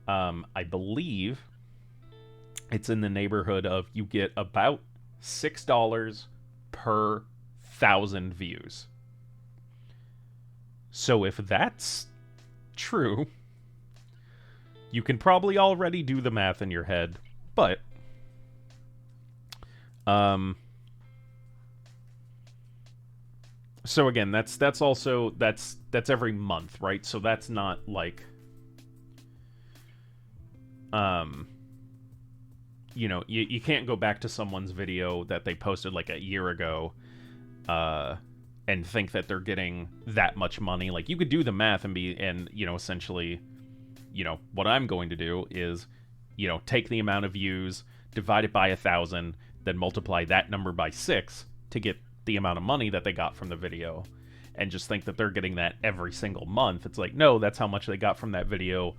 I believe it's in the neighborhood of, you get about $6 per 1,000 views. So if that's true, you can probably already do the math in your head, but so again, that's also that's every month, right? So that's not like you can't go back to someone's video that they posted like a year ago and think that they're getting that much money. Like, you could do the math and essentially, what I'm going to do is, take the amount of views, divide it by 1,000, then multiply that number by 6 to get the amount of money that they got from the video, and just think that they're getting that every single month. It's like, no, that's how much they got from that video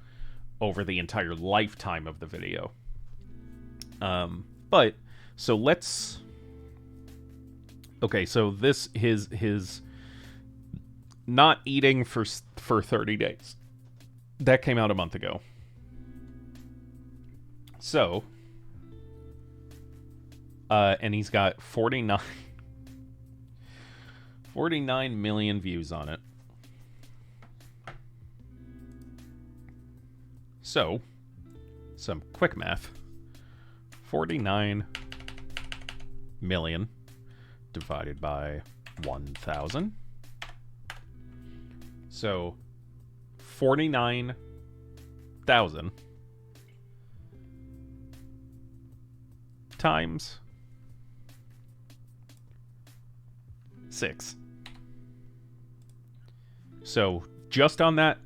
over the entire lifetime of the video. But so let's, okay, so this his not eating for 30 days, that came out a month ago. So and he's got 49 million views on it. So, some quick math. 49 million divided by 1,000. So, 49,000 times 6. So just on that,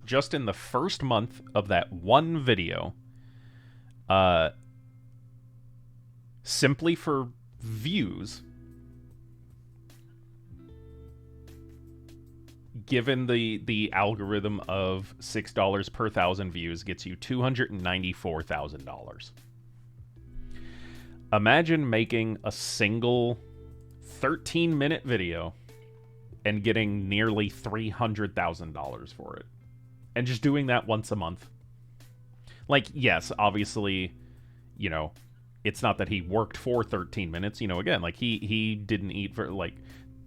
just in the first month of that one video, simply for views, given the algorithm of $6 per 1,000 views, gets you $294,000. Imagine making a single 13-minute video and getting nearly $300,000 for it, and just doing that once a month. Like, yes, obviously, it's not that he worked for 13 minutes. Again, like he didn't eat for like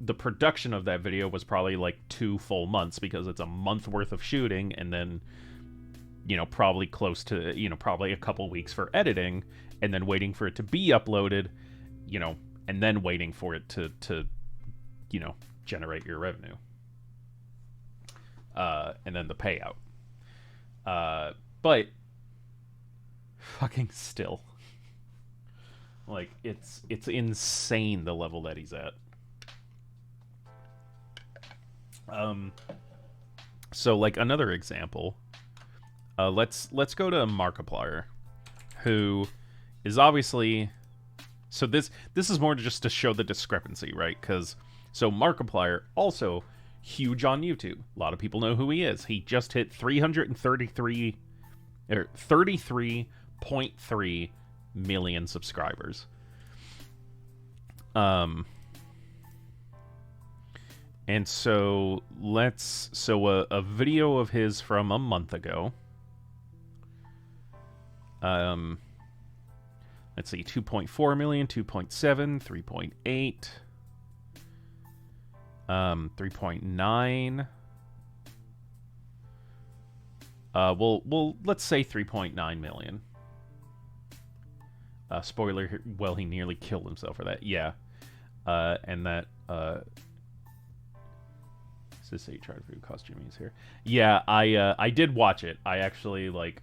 the production of that video was probably like 2 full months, because it's a month worth of shooting, and then, you know, probably close to, you know, probably a couple weeks for editing, and then waiting for it to be uploaded, you know, and then waiting for it to you know, generate your revenue. And then the payout. But fucking still, like, it's insane the level that he's at. So like another example, let's go to Markiplier, who is obviously, so this is more just to show the discrepancy, right? Because so Markiplier also huge on YouTube. A lot of people know who he is. He just hit 33.3 million subscribers. And so a video of his from a month ago. Let's see, 2.4 million, 2.7, 3.8, 3.9. Well, let's say 3.9 million. Spoiler, well, he nearly killed himself for that. Yeah. And that, does this say try to do costumes here? Yeah, I did watch it. I actually, like,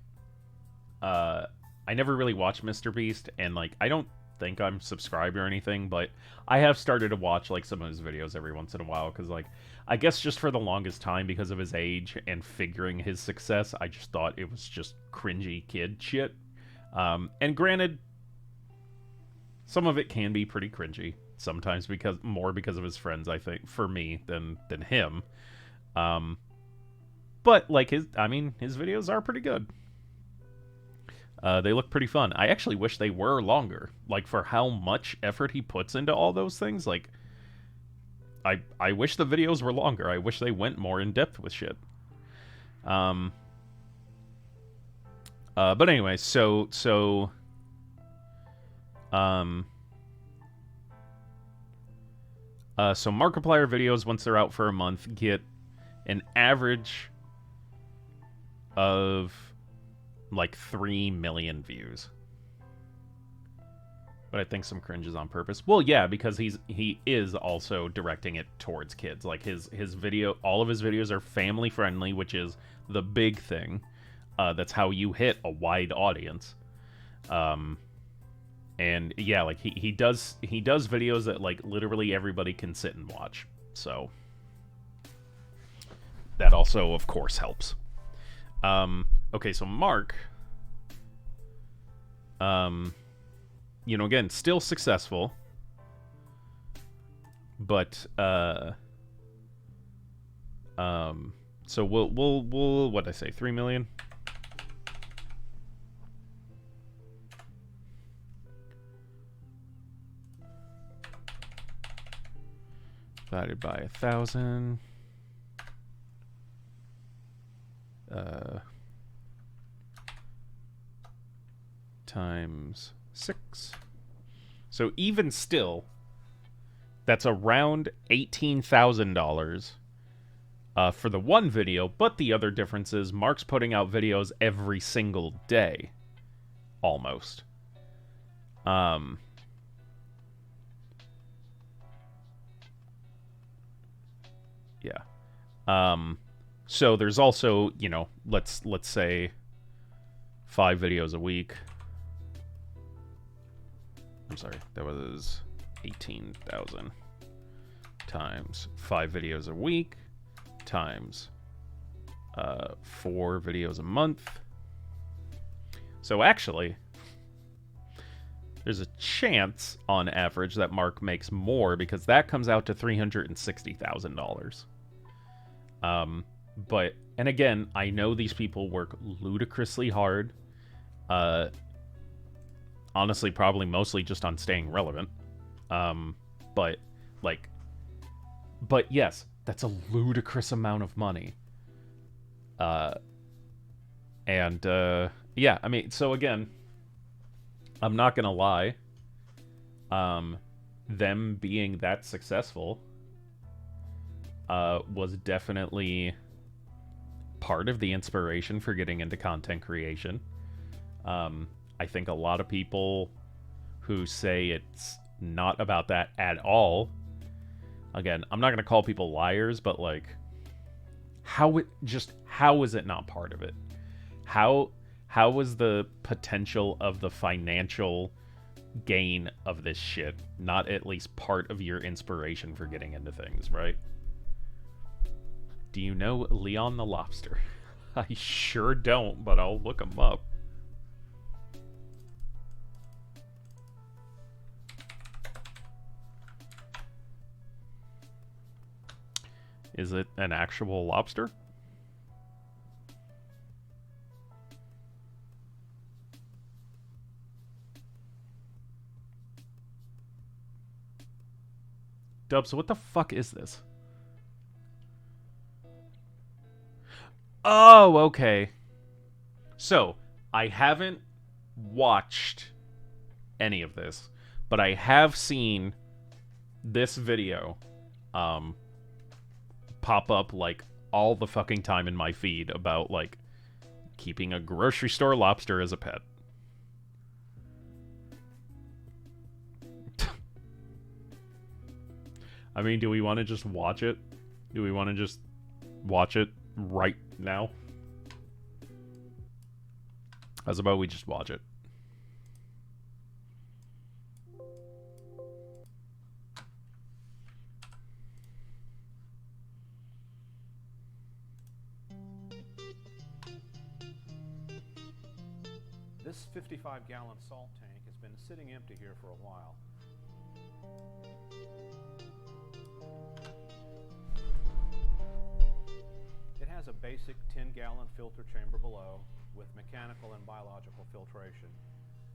I never really watched Mr. Beast, and, like, I don't think I'm subscribed or anything, but I have started to watch, like, some of his videos every once in a while, because, like, I guess just for the longest time, because of his age and figuring his success, I just thought it was just cringy kid shit. And granted, some of it can be pretty cringy, sometimes because of his friends, I think, for me, than him. But, like, his videos are pretty good. They look pretty fun. I actually wish they were longer. Like, for how much effort he puts into all those things, like, I wish the videos were longer. I wish they went more in depth with shit. But anyway, so Markiplier videos, once they're out for a month, get an average of like 3 million views. But I think some cringe is on purpose. Well, yeah, because he is also directing it towards kids. Like, his video, all of his videos are family friendly, which is the big thing. That's how you hit a wide audience. And yeah, like he does videos that, like, literally everybody can sit and watch. So that also, of course, helps. Okay, so Mark, you know, again, still successful, but so we'll what'd I say, 3 million? Divided by 1,000. Times 6. So even still, that's around $18,000 for the one video. But the other difference is Mark's putting out videos every single day, almost. Yeah. So there's also, you know, let's say 5 videos a week. I'm sorry, that was 18,000 times 5 videos a week times 4 videos a month. So actually, there's a chance on average that Mark makes more, because that comes out to $360,000. But, and again, I know these people work ludicrously hard. Honestly, probably mostly just on staying relevant. But yes, that's a ludicrous amount of money. Yeah, I mean, so again, I'm not gonna lie. Them being that successful, was definitely part of the inspiration for getting into content creation. I think a lot of people who say it's not about that at all. Again, I'm not going to call people liars, but like, how is it not part of it? How was the potential of the financial gain of this shit not at least part of your inspiration for getting into things, right? Do you know Leon the Lobster? I sure don't, but I'll look him up. Is it an actual lobster? Dubs, what the fuck is this? Oh, okay. So, I haven't watched any of this, but I have seen this video pop up like all the fucking time in my feed about like keeping a grocery store lobster as a pet. I mean, do we want to just watch it? Do we want to just watch it right now? How's about we just watch it?
This 55-gallon salt tank has been sitting empty here for a while. It has a basic 10-gallon filter chamber below with mechanical and biological filtration.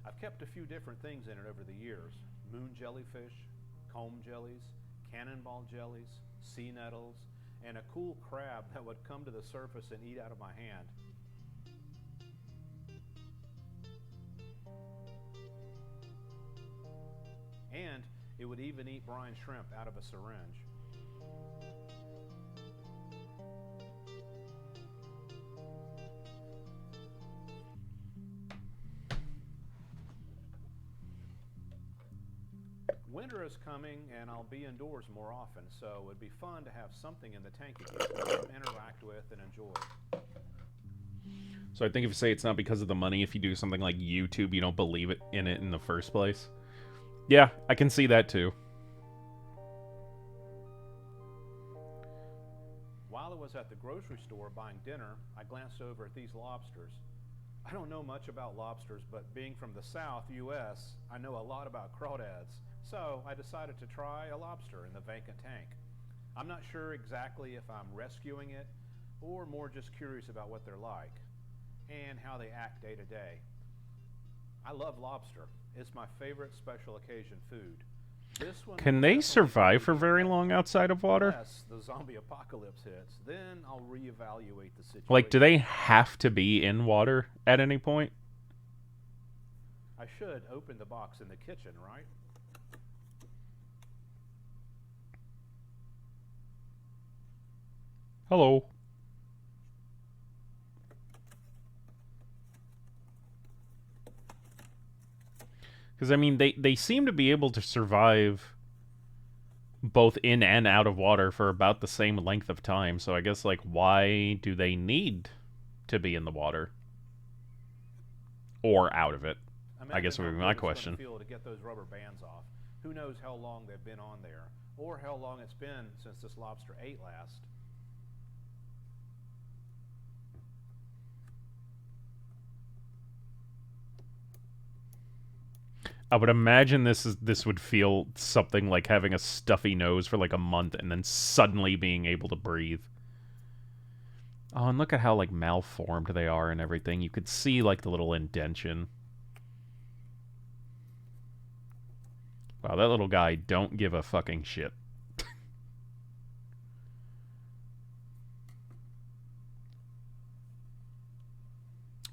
I've kept a few different things in it over the years: moon jellyfish, comb jellies, cannonball jellies, sea nettles, and a cool crab that would come to the surface and eat out of my hand. And it would even eat brine shrimp out of a syringe. Winter is coming and I'll be indoors more often, so it'd be fun to have something in the tank again to interact with and enjoy.
So I think if you say it's not because of the money, if you do something like YouTube, you don't believe in it in the first place. Yeah, I can see that too.
While I was at the grocery store buying dinner, I glanced over at these lobsters. I don't know much about lobsters, but being from the South, U.S., I know a lot about crawdads, so I decided to try a lobster in the vacant tank. I'm not sure exactly if I'm rescuing it, or more just curious about what they're like, and how they act day to day. I love lobster. It's my favorite special occasion food. This one
Can they survive for very long outside of water?
Unless the zombie apocalypse hits, then I'll reevaluate the situation.
Like, do they have to be in water at any point?
I should open the box in the kitchen, right?
Hello. Because, I mean, they seem to be able to survive both in and out of water for about the same length of time. So I guess, like, why do they need to be in the water? Or out of it? I guess would be my question.
Feel to get those rubber bands off. Who knows how long they've been on there, or how long it's been since this lobster ate last.
I would imagine this would feel something like having a stuffy nose for like a month and then suddenly being able to breathe. Oh, and look at how like malformed they are and everything. You could see like the little indention. Wow, that little guy don't give a fucking shit.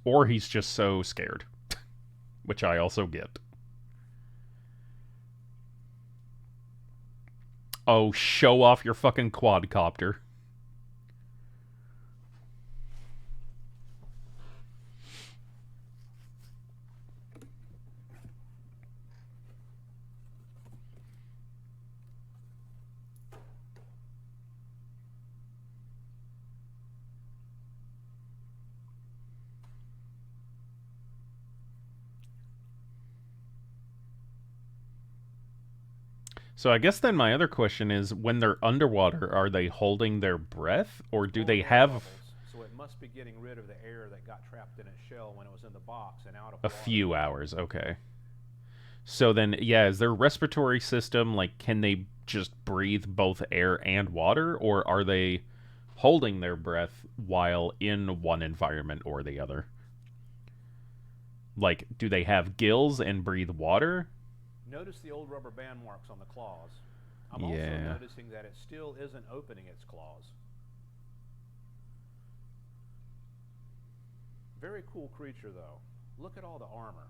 Or he's just so scared. Which I also get. Oh, show off your fucking quadcopter. So I guess then my other question is, when they're underwater, are they holding their breath, or do they have
Bubbles, so it must be getting rid of the air that got trapped in its shell when it was in the box and out of
a
water.
few hours? Okay. So then, yeah, is their respiratory system, like, can they just breathe both air and water, or are they holding their breath while in one environment or the other? Like, do they have gills and breathe water?
Notice the old rubber band marks on the claws. I'm
Yeah.
also noticing that it still isn't opening its claws. Very cool creature, though. Look at all the armor.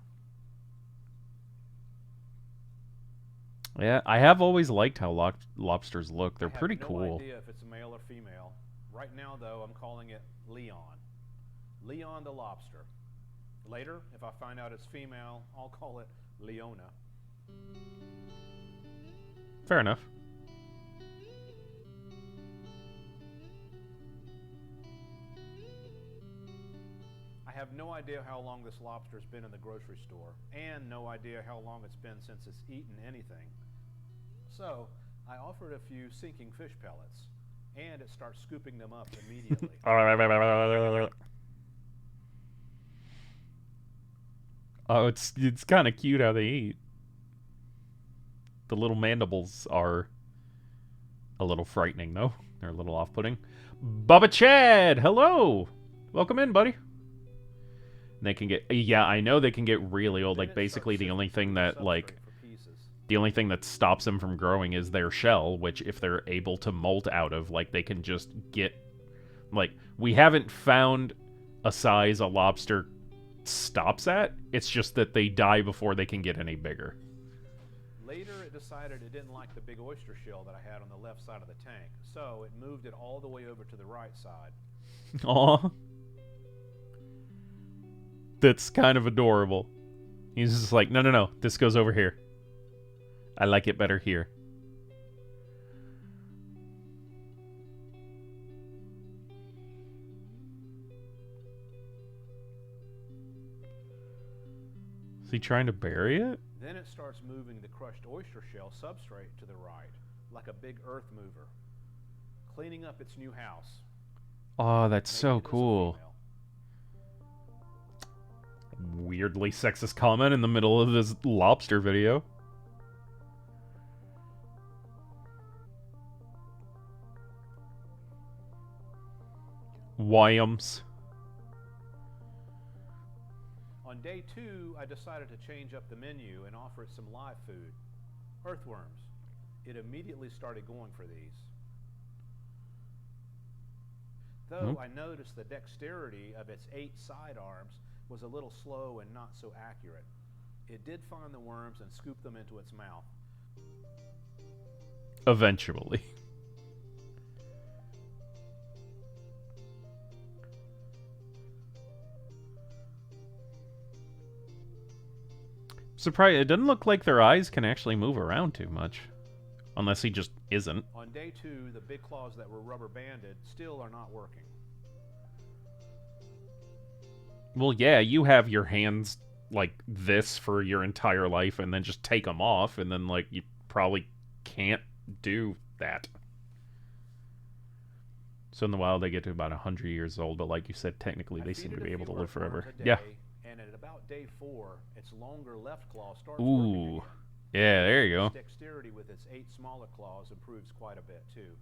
Yeah, I have always liked how lobsters look. They're
I have
pretty
no
cool.
idea if it's a male or female. Right now, though, I'm calling it Leon. Leon the lobster. Later, if I find out it's female, I'll call it Leona.
Fair enough.
I have no idea how long this lobster's been in the grocery store, and no idea how long it's been since it's eaten anything. So, I offered a few sinking fish pellets, and it starts scooping them up immediately.
Oh, it's kind of cute how they eat. The little mandibles are a little frightening, though. They're a little off-putting. Bubba Chad, hello! Welcome in, buddy. They can get... Yeah, I know they can get really old. Like, basically the only thing that, like... The only thing that stops them from growing is their shell, which if they're able to molt out of, like, they can just get... Like, we haven't found a size a lobster stops at. It's just that they die before they can get any bigger.
Later, it decided it didn't like the big oyster shell that I had on the left side of the tank, so it moved it all the way over to the right side.
Aw. That's kind of adorable. He's just like, no, this goes over here. I like it better here. Is he trying to bury it?
Then it starts moving the crushed oyster shell substrate to the right, like a big earth mover, cleaning up its new house.
Oh, that's
Maybe
so
it is a
cool.
female.
Weirdly sexist comment in the middle of this lobster video. Wyams.
On day 2, I decided to change up the menu and offer it some live food. Earthworms. It immediately started going for these. Though I noticed the dexterity of its 8 side arms was a little slow and not so accurate. It did find the worms and scoop them into its mouth.
Eventually. Surprised, it doesn't look like their eyes can actually move around too much. Unless he just isn't.
On day 2, the big claws that were rubber banded still are not working.
Well, yeah, you have your hands like this for your entire life and then just take them off, and then, like, you probably can't do that. So in the wild, they get to about 100 years old, but like you said, technically they seem to be able to live forever. Yeah.
And at about day 4, its longer left claw starts
Ooh.
working again.
Yeah, there you go.
Its dexterity with its 8 smaller claws improves quite a bit, too.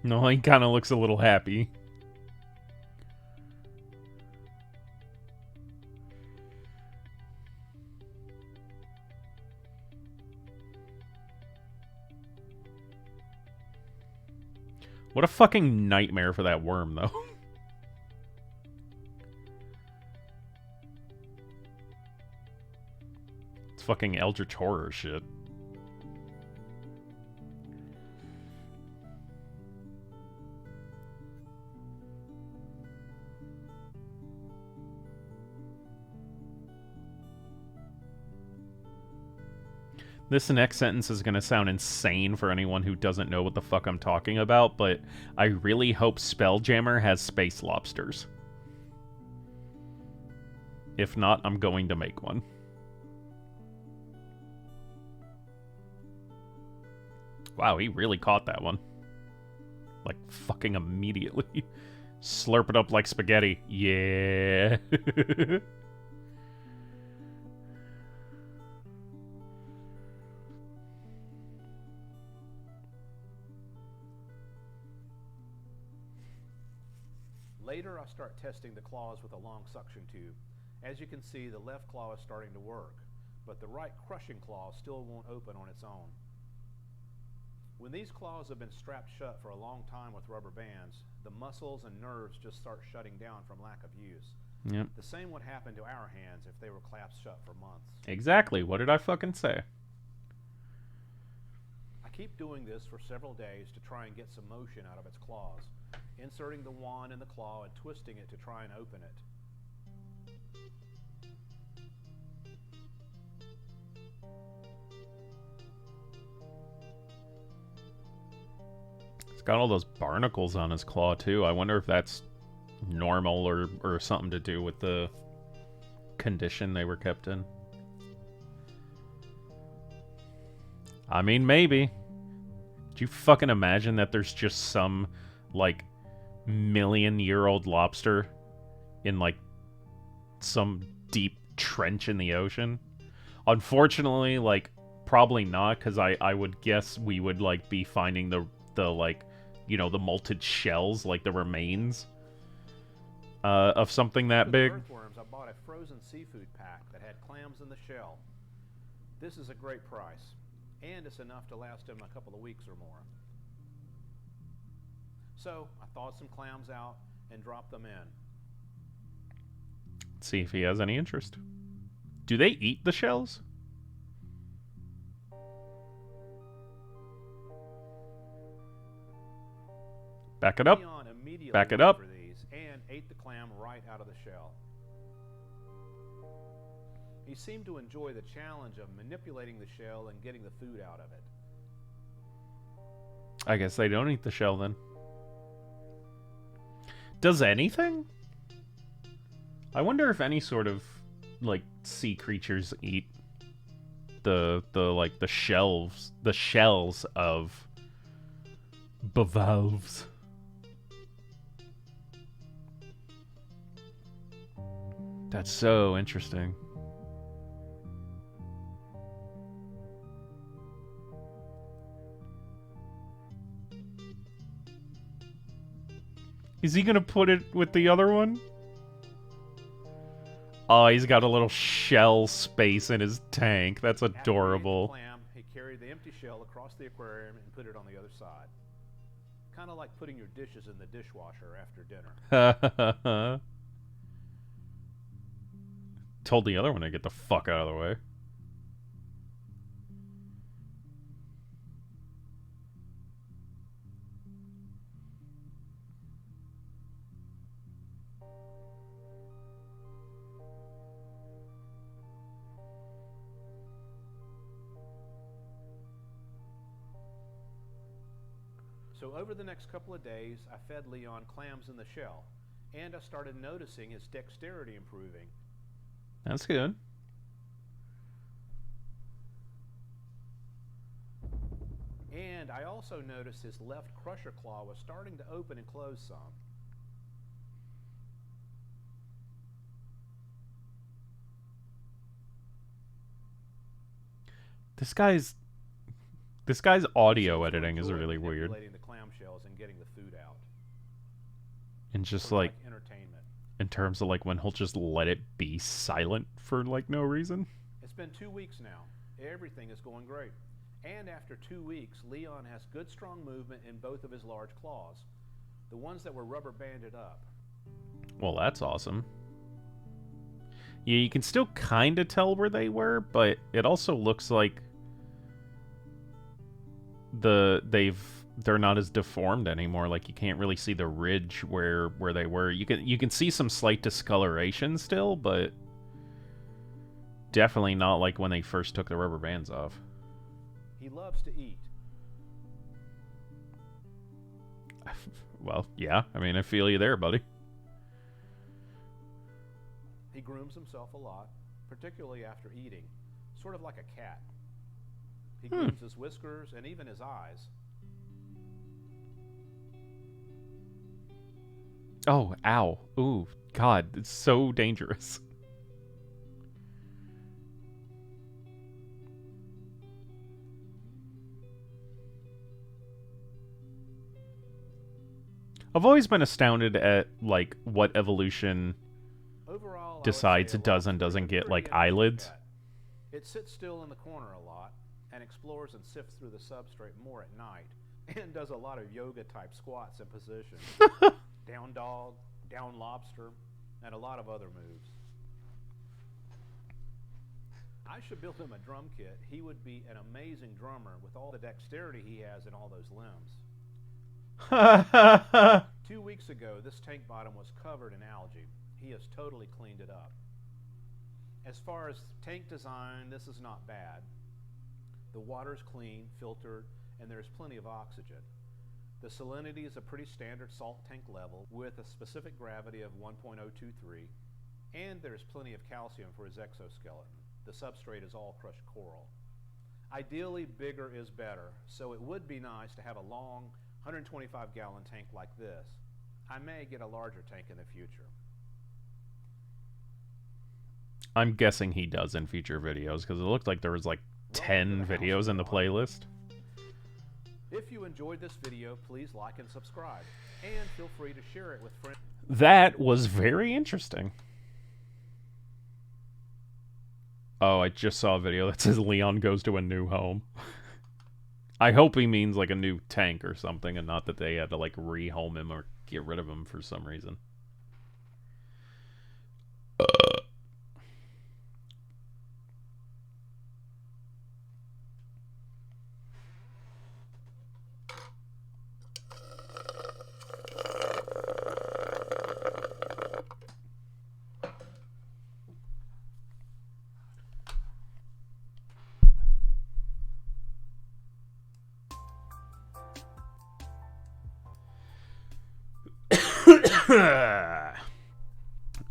No, he kind of looks a little happy. What a fucking nightmare for that worm, though. fucking Eldritch Horror shit. This next sentence is going to sound insane for anyone who doesn't know what the fuck I'm talking about, but I really hope Spelljammer has space lobsters. If not, I'm going to make one. Wow, he really caught that one. Like, fucking immediately. Slurp it up like spaghetti. Yeah.
Later, I start testing the claws with a long suction tube. As you can see, the left claw is starting to work, but the right crushing claw still won't open on its own. When these claws have been strapped shut for a long time with rubber bands, the muscles and nerves just start shutting down from lack of use.
Yep.
The same would happen to our hands if they were clasped shut for months.
Exactly. What did I fucking say?
I keep doing this for several days to try and get some motion out of its claws, inserting the wand in the claw and twisting it to try and open it.
He's got all those barnacles on his claw, too. I wonder if that's normal or something to do with the condition they were kept in. I mean, maybe. Do you fucking imagine that there's just some, like, million-year-old lobster in, like, some deep trench in the ocean? Unfortunately, like, probably not, because I would guess we would, like, be finding the like, you know, the molted shells, like the remains of something that big.
Earthworms, I bought a frozen seafood pack that had clams in the shell. This is a great price, and it's enough to last him a couple of weeks or more. So I thawed some clams out and dropped them in.
Let's see if he has any interest. Do they eat the shells? Back it up.
Leon immediately
Back it
went
up.
for these and ate the clam right out of the shell. He seemed to enjoy the challenge of manipulating the shell and getting the food out of it.
I guess they don't eat the shell then. Does anything? I wonder if any sort of, like, sea creatures eat the shells of bivalves. That's so interesting. Is he gonna put it with the other one? Oh, he's got a little shell space in his tank. That's adorable.
After he ate the clam, he carried the empty shell across the aquarium and put it on the other side. Kind of like putting your dishes in the dishwasher after dinner.
Told the other one to get the fuck out of the way.
So over the next couple of days, I fed Leon clams in the shell, and I started noticing his dexterity improving.
That's good.
And I also noticed his left crusher claw was starting to open and close some.
This guy's audio
He
editing is
enjoyed
really weird.
manipulating the clamshells and getting the food out.
And just
For,
like
entertainment.
in terms of like when he'll just let it be silent for like no reason.
It's been 2 weeks now. Everything is going great. And after 2 weeks, Leon has good strong movement in both of his large claws, the ones that were rubber banded up.
Well, that's awesome. Yeah, you can still kind of tell where they were, but it also looks like they're not as deformed anymore. Like you can't really see the ridge where they were. You can see some slight discoloration still, but definitely not like when they first took the rubber bands off.
He loves to eat.
Well, yeah. I mean, I feel you there, buddy.
He grooms himself a lot, particularly after eating, sort of like a cat. He grooms his whiskers and even his eyes.
Oh, ow. Ooh, God, it's so dangerous. I've always been astounded at, like, what evolution
Overall,
decides
I
it
would say a
does and
lobster is a
doesn't get,
pretty
like,
interesting
eyelids.
cat. It sits still in the corner a lot and explores and sifts through the substrate more at night and does a lot of yoga-type squats and positions. Down dog, down lobster, and a lot of other moves. I should build him a drum kit. He would be an amazing drummer with all the dexterity he has in all those limbs. 2 weeks ago, this tank bottom was covered in algae. He has totally cleaned it up. As far as tank design, this is not bad. The water's clean, filtered, and there's plenty of oxygen. The salinity is a pretty standard salt tank level with a specific gravity of 1.023, and there's plenty of calcium for his exoskeleton. The substrate is all crushed coral. Ideally, bigger is better, so it would be nice to have a long 125-gallon tank like this. I may get a larger tank in the future.
I'm guessing he does in future videos, because it looked like there was like 10 videos in the playlist.
If you enjoyed this video, please like and subscribe, and feel free to share it with friends.
That was very interesting. Oh, I just saw a video that says Leon goes to a new home. I hope he means like a new tank or something, and not that they had to like rehome him or get rid of him for some reason.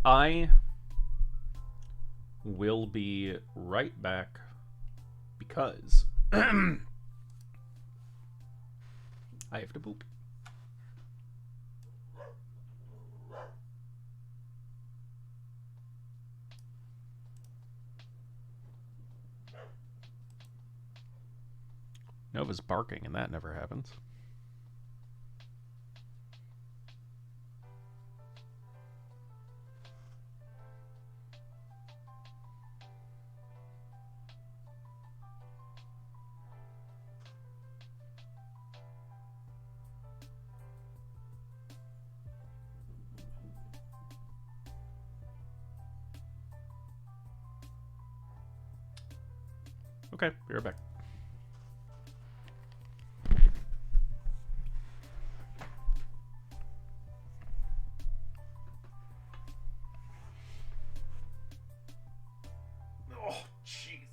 I will be right back because I have to poop. Nova's barking, and that never happens. Okay, be right back. Oh, jeez.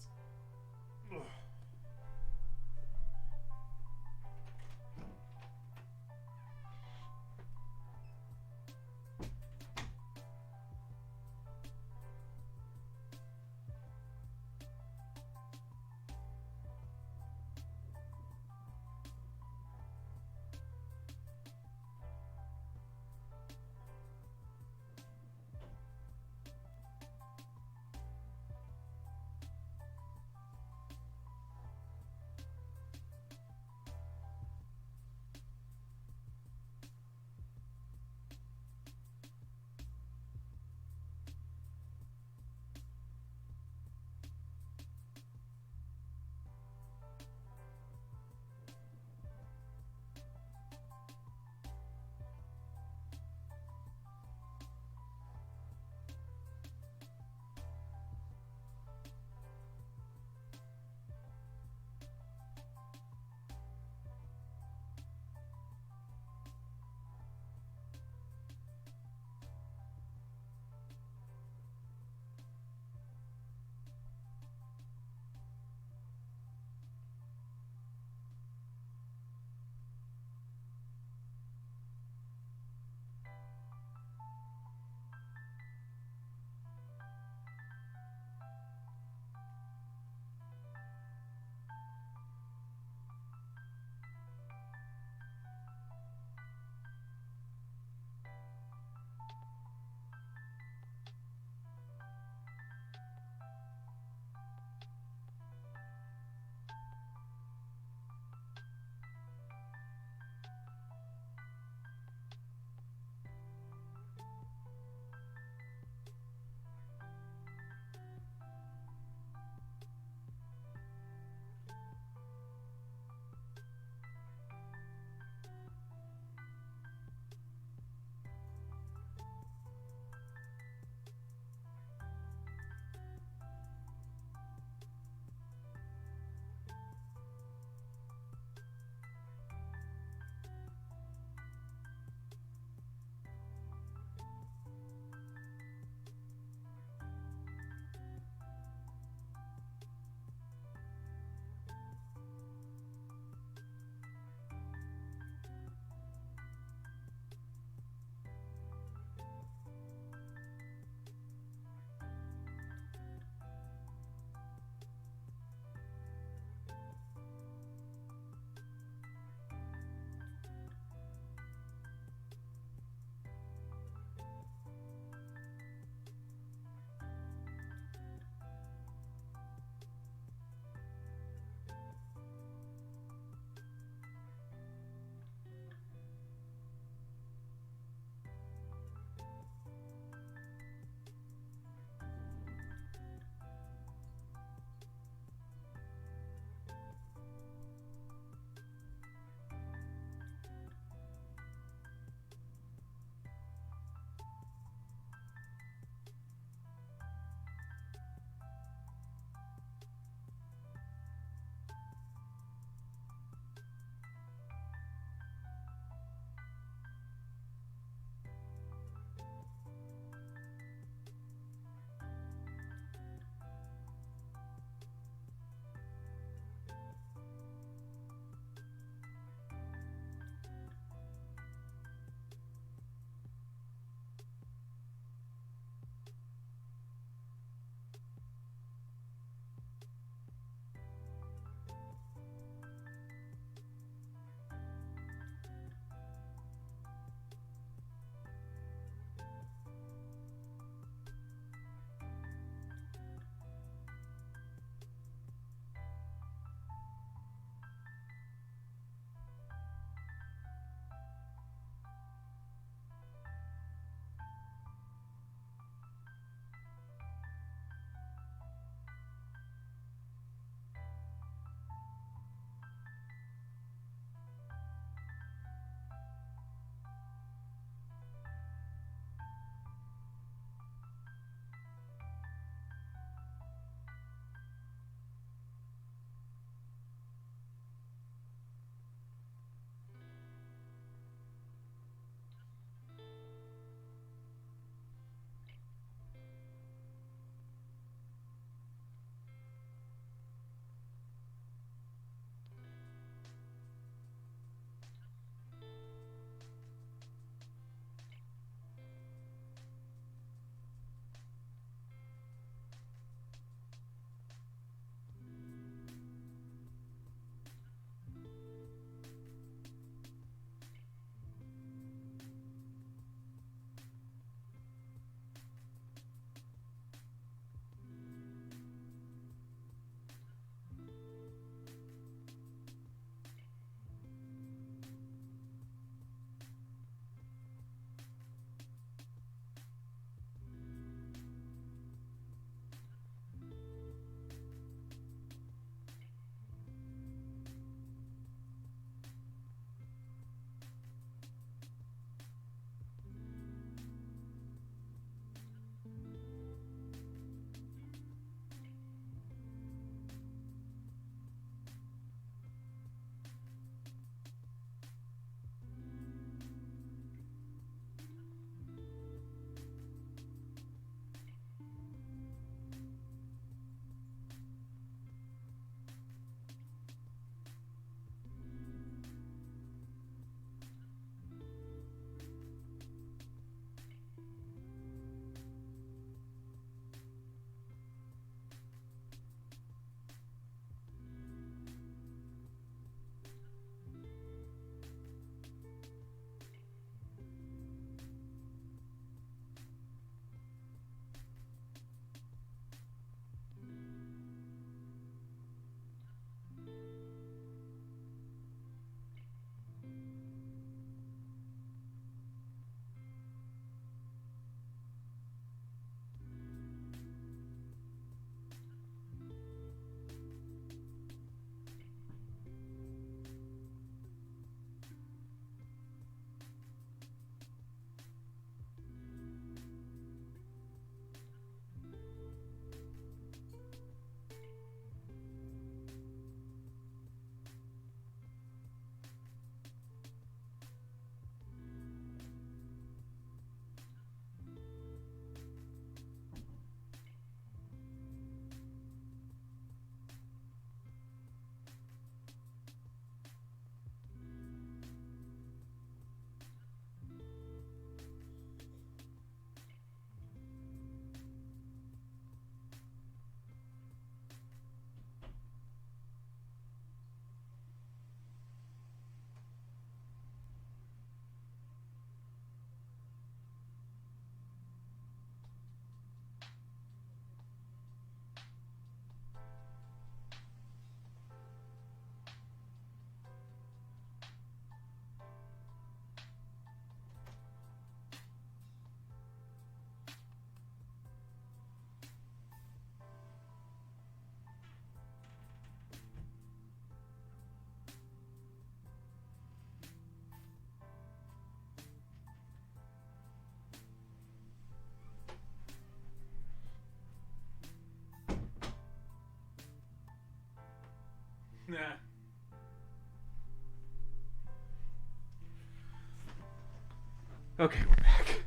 Okay, we're back.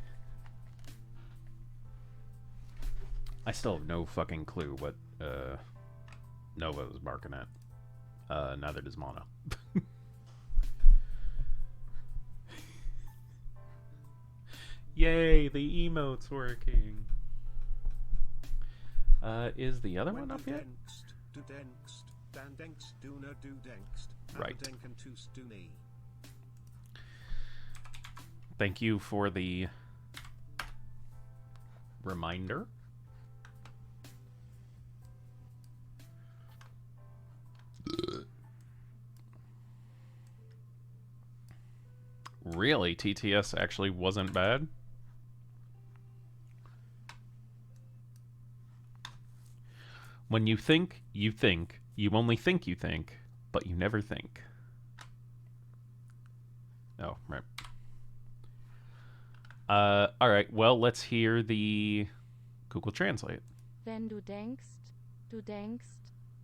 I still have no fucking clue what Nova was barking at. Neither does Mana. Yay, the emote's working. Is the other one up yet? Right. Thank you for the reminder. Really? TTS actually wasn't bad? When you think, you think. You only think you think, but you never think. Oh, right. Alright, well, let's hear the Google Translate.
Wenn du denkst,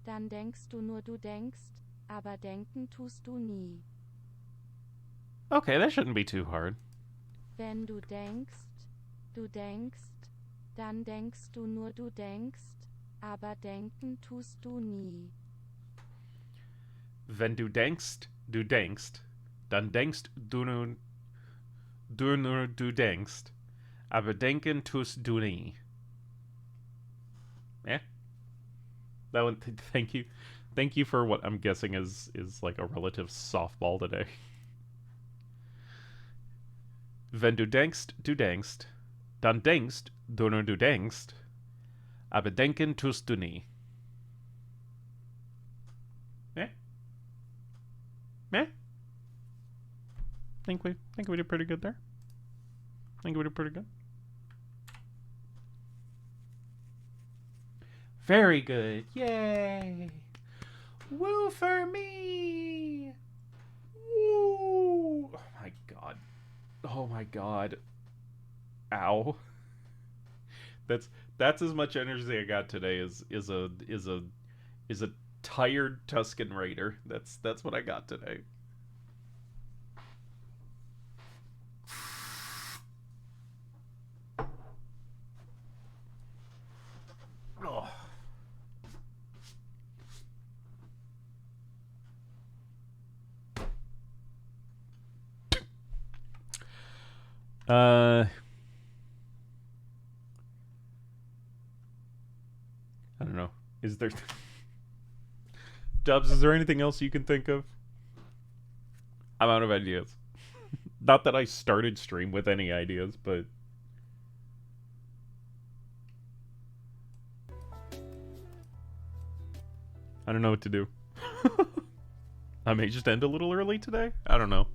dann denkst du nur du denkst, aber denken tust du nie.
Okay, that shouldn't be too hard.
Wenn du denkst, dann denkst du nur du denkst, aber denken tust du nie.
Wenn du denkst, dann denkst du nur du denkst, aber denken tust du nie. Yeah? That one, thank you. Thank you for what I'm guessing is like a relative softball today. Wenn du denkst, dann denkst du nur du denkst, aber denken tust du nie. Yeah? Yeah? Think we did pretty good there. Think we did pretty good. Very good. Yay! Woo for me! Woo! Oh my god. Oh my god. Ow. That's as much energy I got today is a tired Tusken Raider. That's what I got today. Oh. I don't know. Is there Dubs, is there anything else you can think of? I'm out of ideas. Not that I started stream with any ideas, but I don't know what to do. I may just end a little early today. I don't know.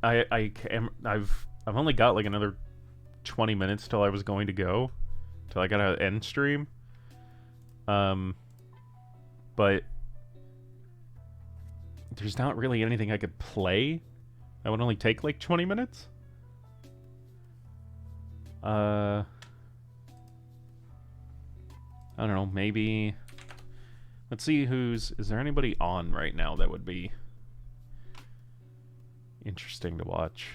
I've only got like another 20 minutes till I was going to go, till I gotta end stream. But there's not really anything I could play. That would only take like 20 minutes. I don't know, maybe let's see is there anybody on right now that would be interesting to watch?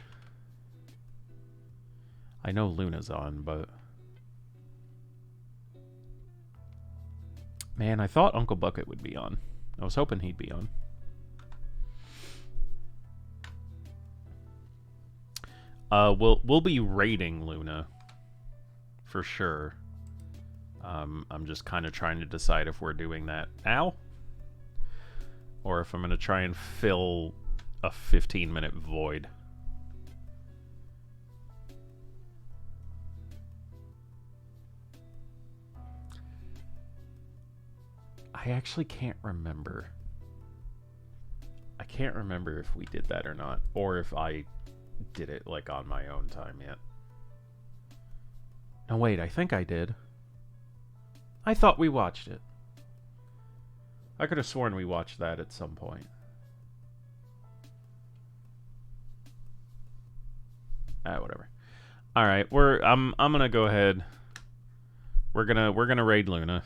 I know Luna's on, but man, I thought Uncle Bucket would be on. I was hoping he'd be on. We'll be raiding Luna for sure. I'm just kind of trying to decide if we're doing that now or if I'm going to try and fill a 15-minute void. I actually can't remember. I can't remember if we did that or not, or if I did it like on my own time yet. No, wait, I think I did. I thought we watched it. I could have sworn we watched that at some point. Whatever. All right, I'm gonna go ahead. We're gonna raid Luna.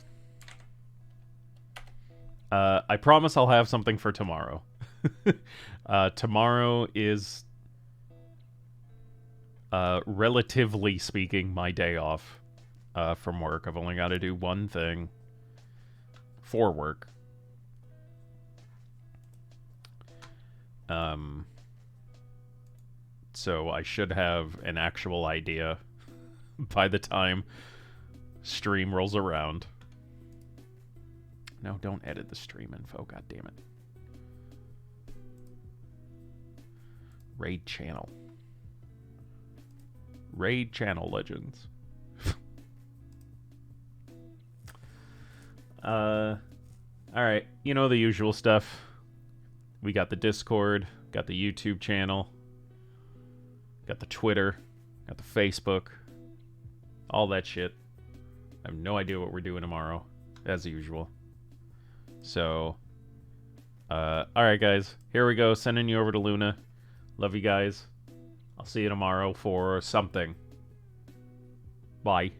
I promise I'll have something for tomorrow. Tomorrow is, relatively speaking, my day off from work. I've only got to do one thing for work. So I should have an actual idea by the time stream rolls around. No, don't edit the stream info, god damn it. Raid channel. Raid channel legends. Alright, you know the usual stuff. We got the Discord, got the YouTube channel, got the Twitter, got the Facebook, all that shit. I have no idea what we're doing tomorrow, as usual. So, alright guys, here we go, sending you over to Luna. Love you guys. I'll see you tomorrow for something. Bye.